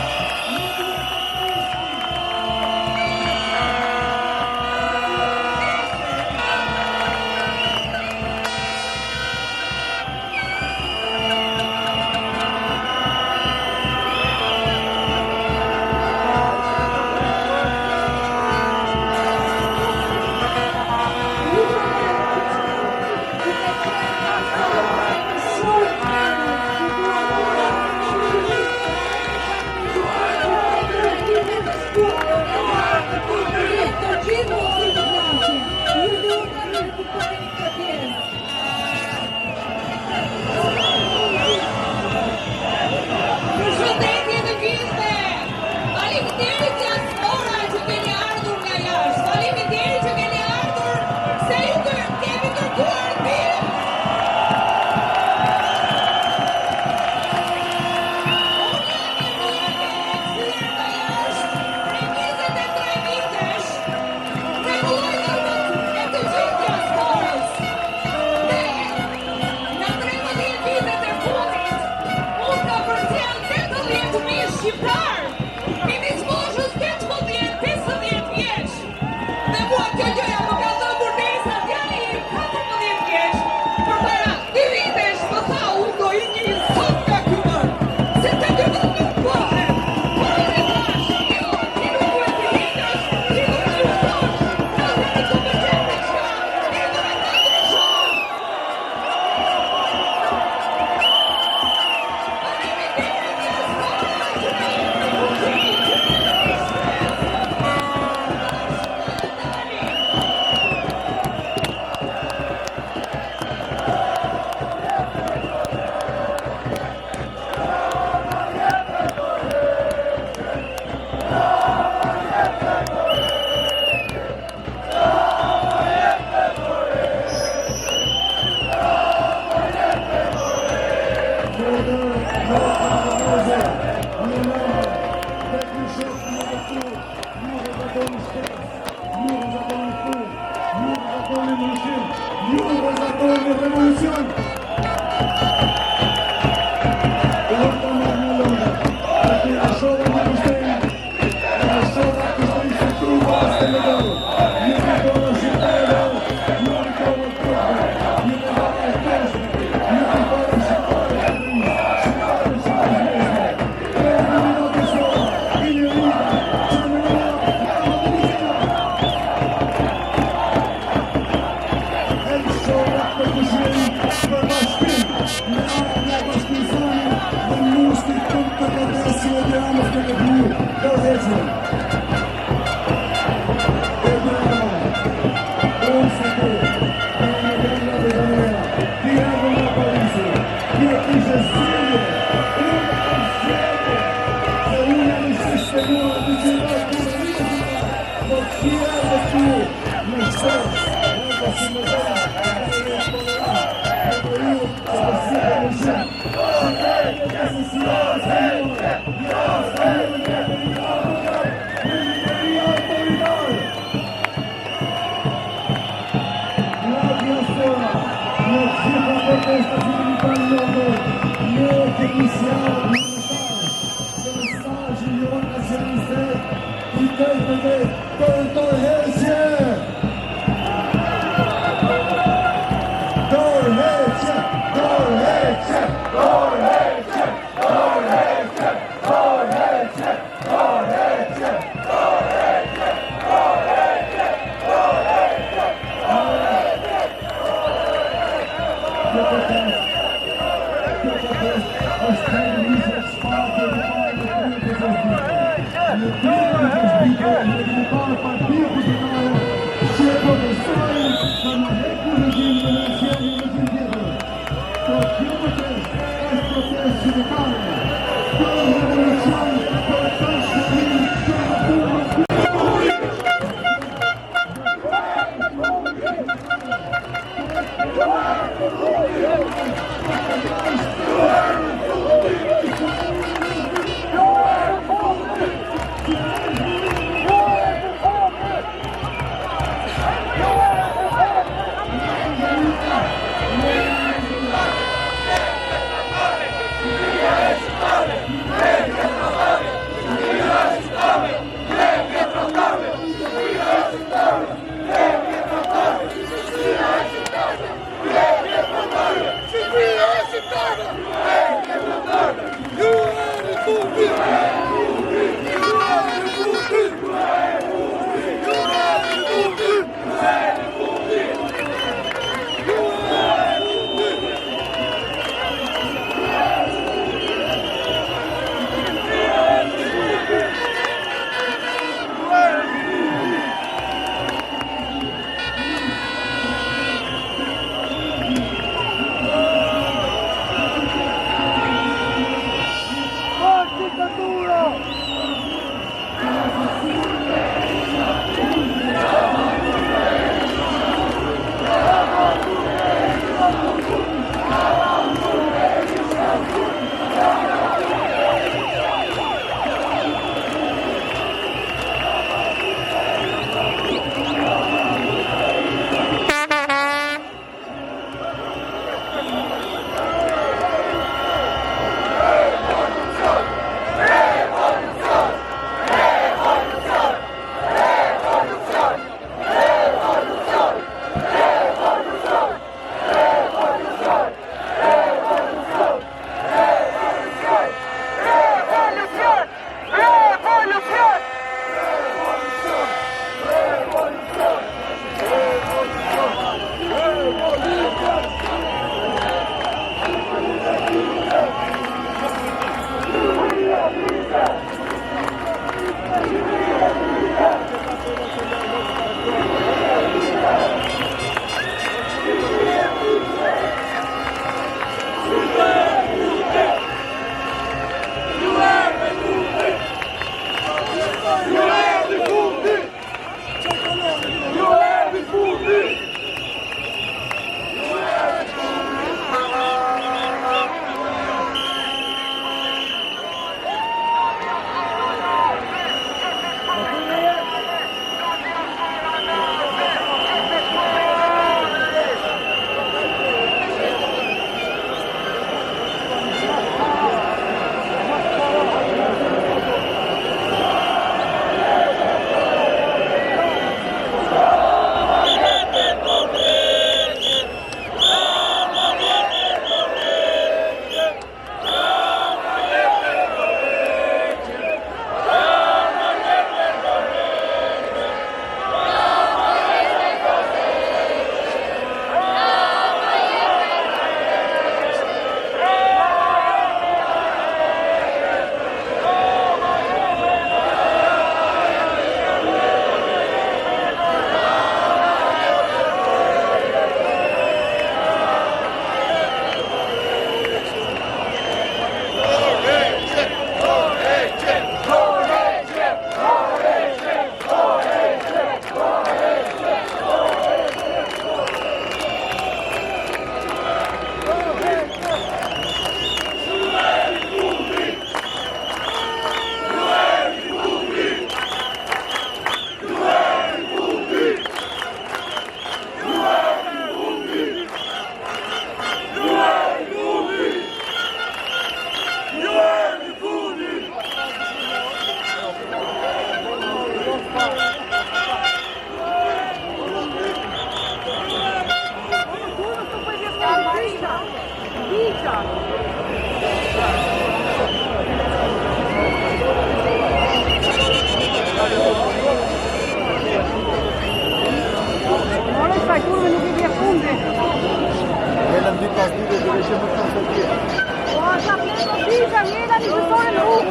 tani qëtore në rrugë.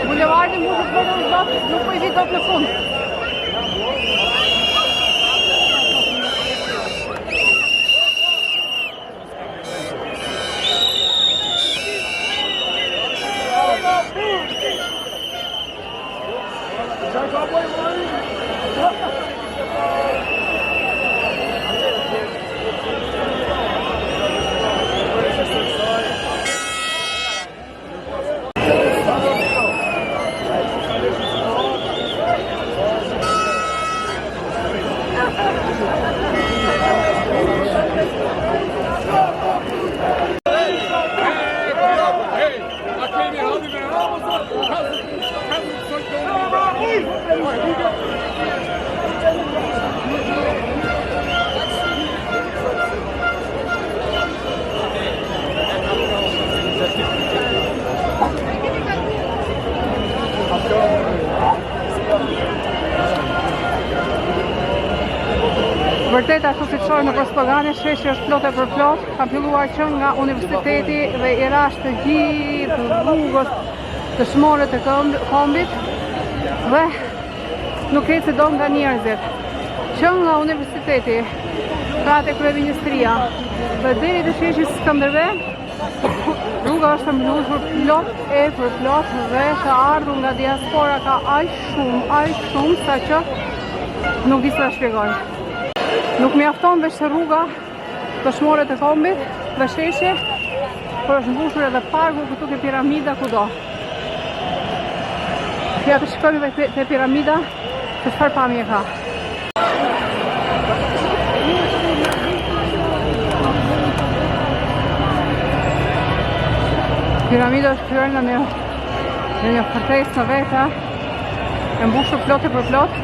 Bulevardin nuk po I vi dot në fund. Vërtet ashtu si qërë në sloganin, sheshi është plot e për plot, ka filluar që nga universiteti dhe I rash të gjithë rrugës të shmore të kombit dhe nuk ecë do nga njerëzit. Që nga universiteti, prate kryeministria dhe deri të sheshi Skënderbe, rruga është mbuluar plot e për plot dhe ka ardhur nga diaspora ka aq shumë sa që nuk di sa shpjegoj. Nuk mjafton veç rruga të shmore të kombit dhe sheshi, por është mbushur edhe parku këtu ke piramida kudo. Ja të shikojmë te piramida se çfarë pamje ka. Piramida është kryer në një fortesë në vetë, e mbushur plot e për plot.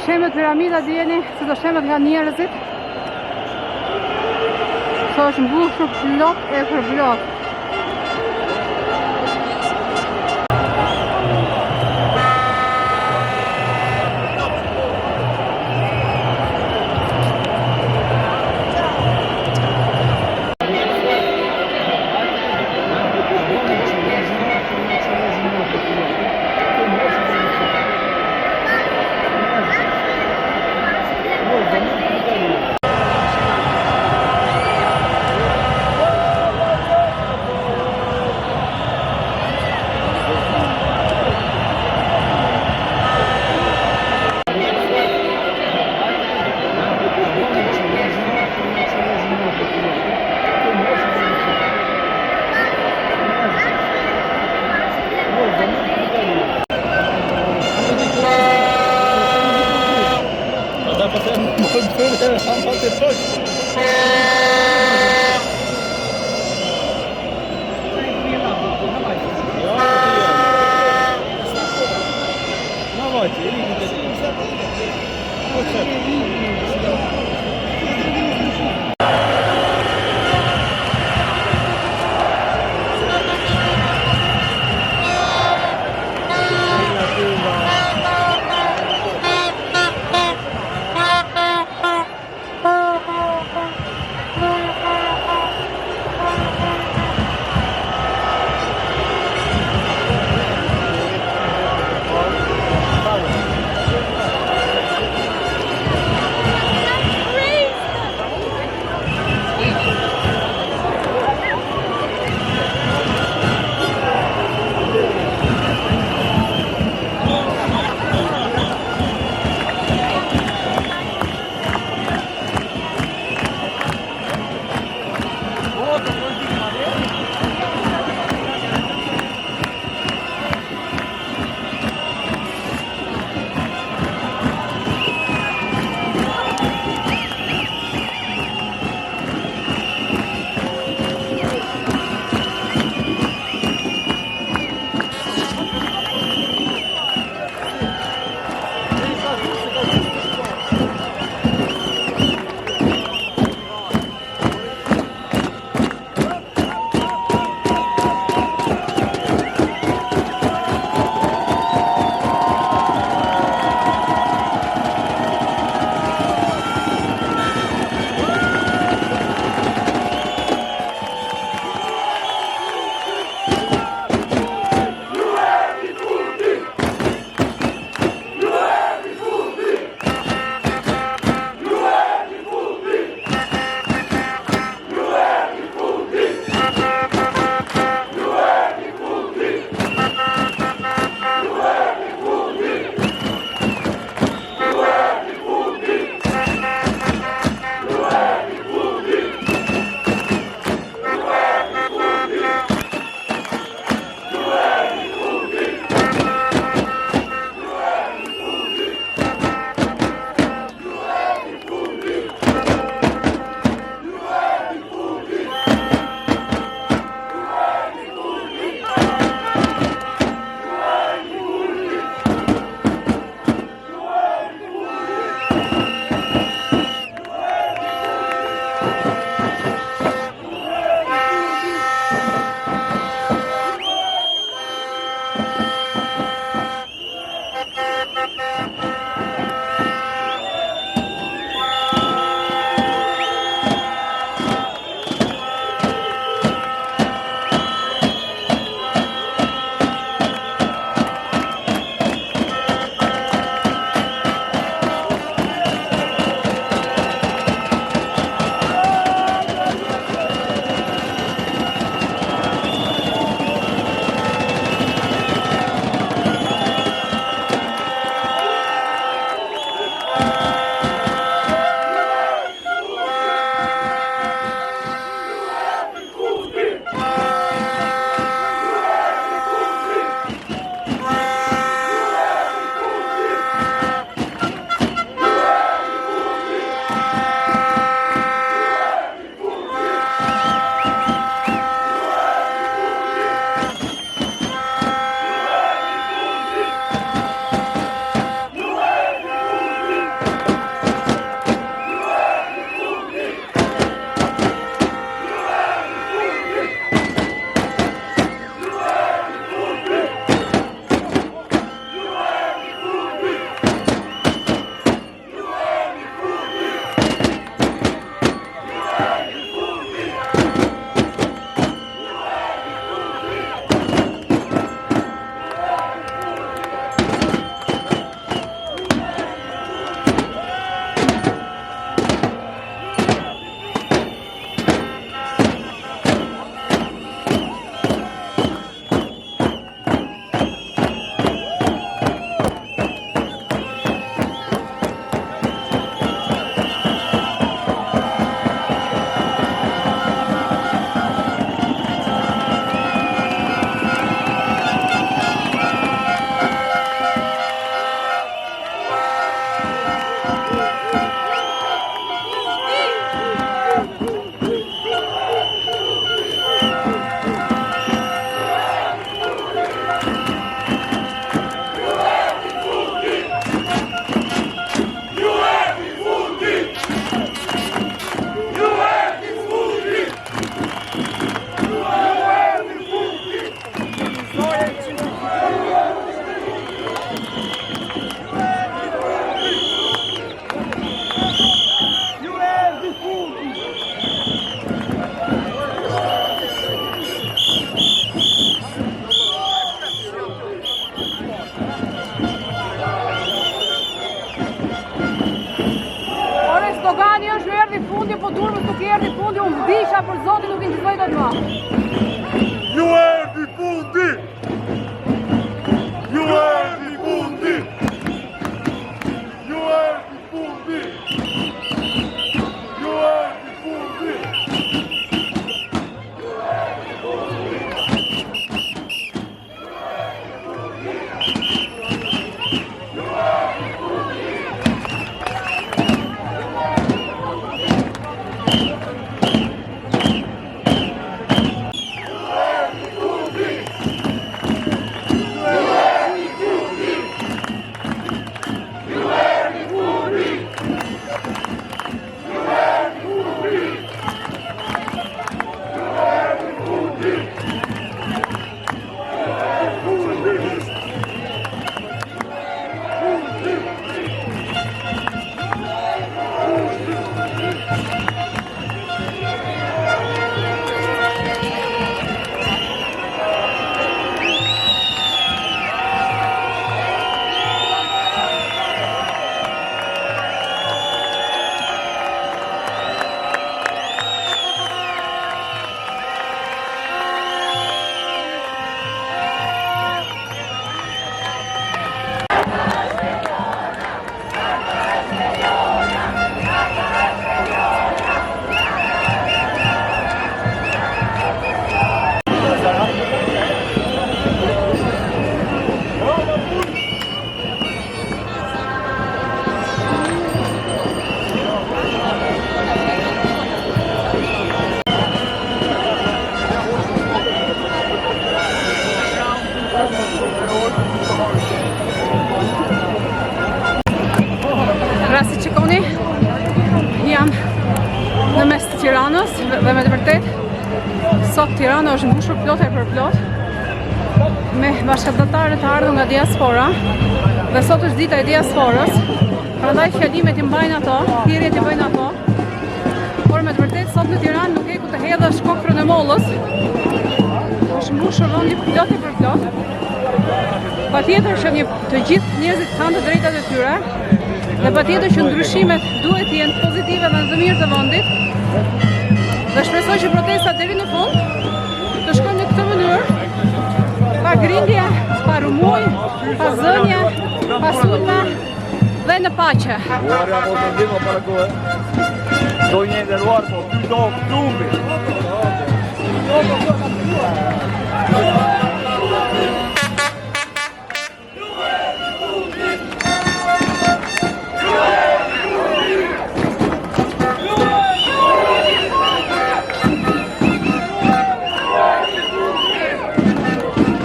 shemet piramida djeni, si do shemet nga njerëzit. Sa është mbushur plot e për plot. Slogani është erdhi fundi, po turmës nuk erdhi fundi, unë vdisha për Zotin nuk injizoj dot më. Ju erdhi fundi! Ju erdhi fundi! Ju erdhi fundi! Ju erdhi fundi! Rasti që koni, jam në mes të Tiranës dhe me të vërtet, sot Tirana është mbushur plot e për plot me bashkëdhëntarë të ardhur nga diaspora dhe sot është dita e diasporës, prandaj fjalimet i mbajnë ato, thirrjet i bëjnë ato, por me të vërtet sot në Tiranë nuk e ku të hedhësh kokrën e mollës, është mbushur vendi plot e për plot. Patjetër që të gjithë njerëzit kanë të drejtat e tyre, dhe patjetër që ndryshimet duhet të jenë pozitive dhe në të mirë të vendit. Dhe shpresoj që protestat deri në fund të shkojnë në këtë mënyrë, pa grindje, pa rumuj, pa zënje, pa sulme dhe në paqe. Uarja po të ndimo para kohë. Do një nderuar po do klubi.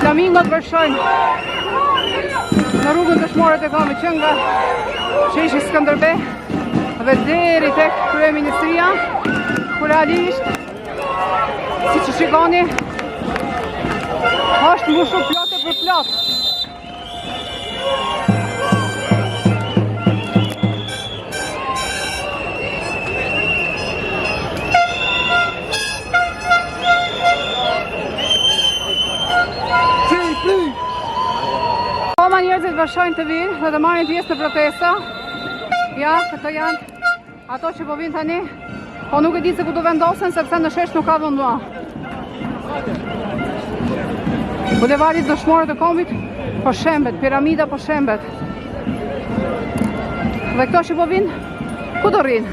Flamingot vërshojnë në rrugën dëshmorët e Komit që nga sheshi Skënderbej dhe deri tek kryeministria, ku realisht, si që shikoni, është mbushur plot e për plot. Koma njerëzit vazhdojnë të vinë dhe të marrin pjesë në protesta. Ja, këto janë ato që po vinë tani, po nuk e di se ku do vendosen sepse në shesh nuk ka vend më. Bulevari Dëshmorët e Kombit po shembet, piramida po shembet. Dhe këto që po vinë, ku do rrinë?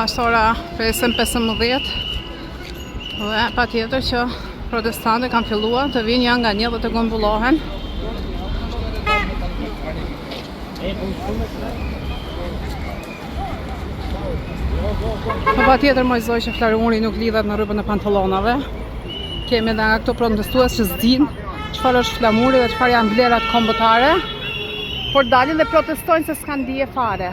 është ora 5:15 dhe pa tjetër që protestantët kanë filluar të vinë janë nga një dhe të grumbullohen. Pa tjetër mojzoj që flaruri nuk lidhet në rrëpën e pantallonave. Kemi edhe nga këto protestues që s'din çfarë është flamuri dhe çfarë janë vlerat kombëtare, por dalin dhe protestojnë se s'kan dije fare.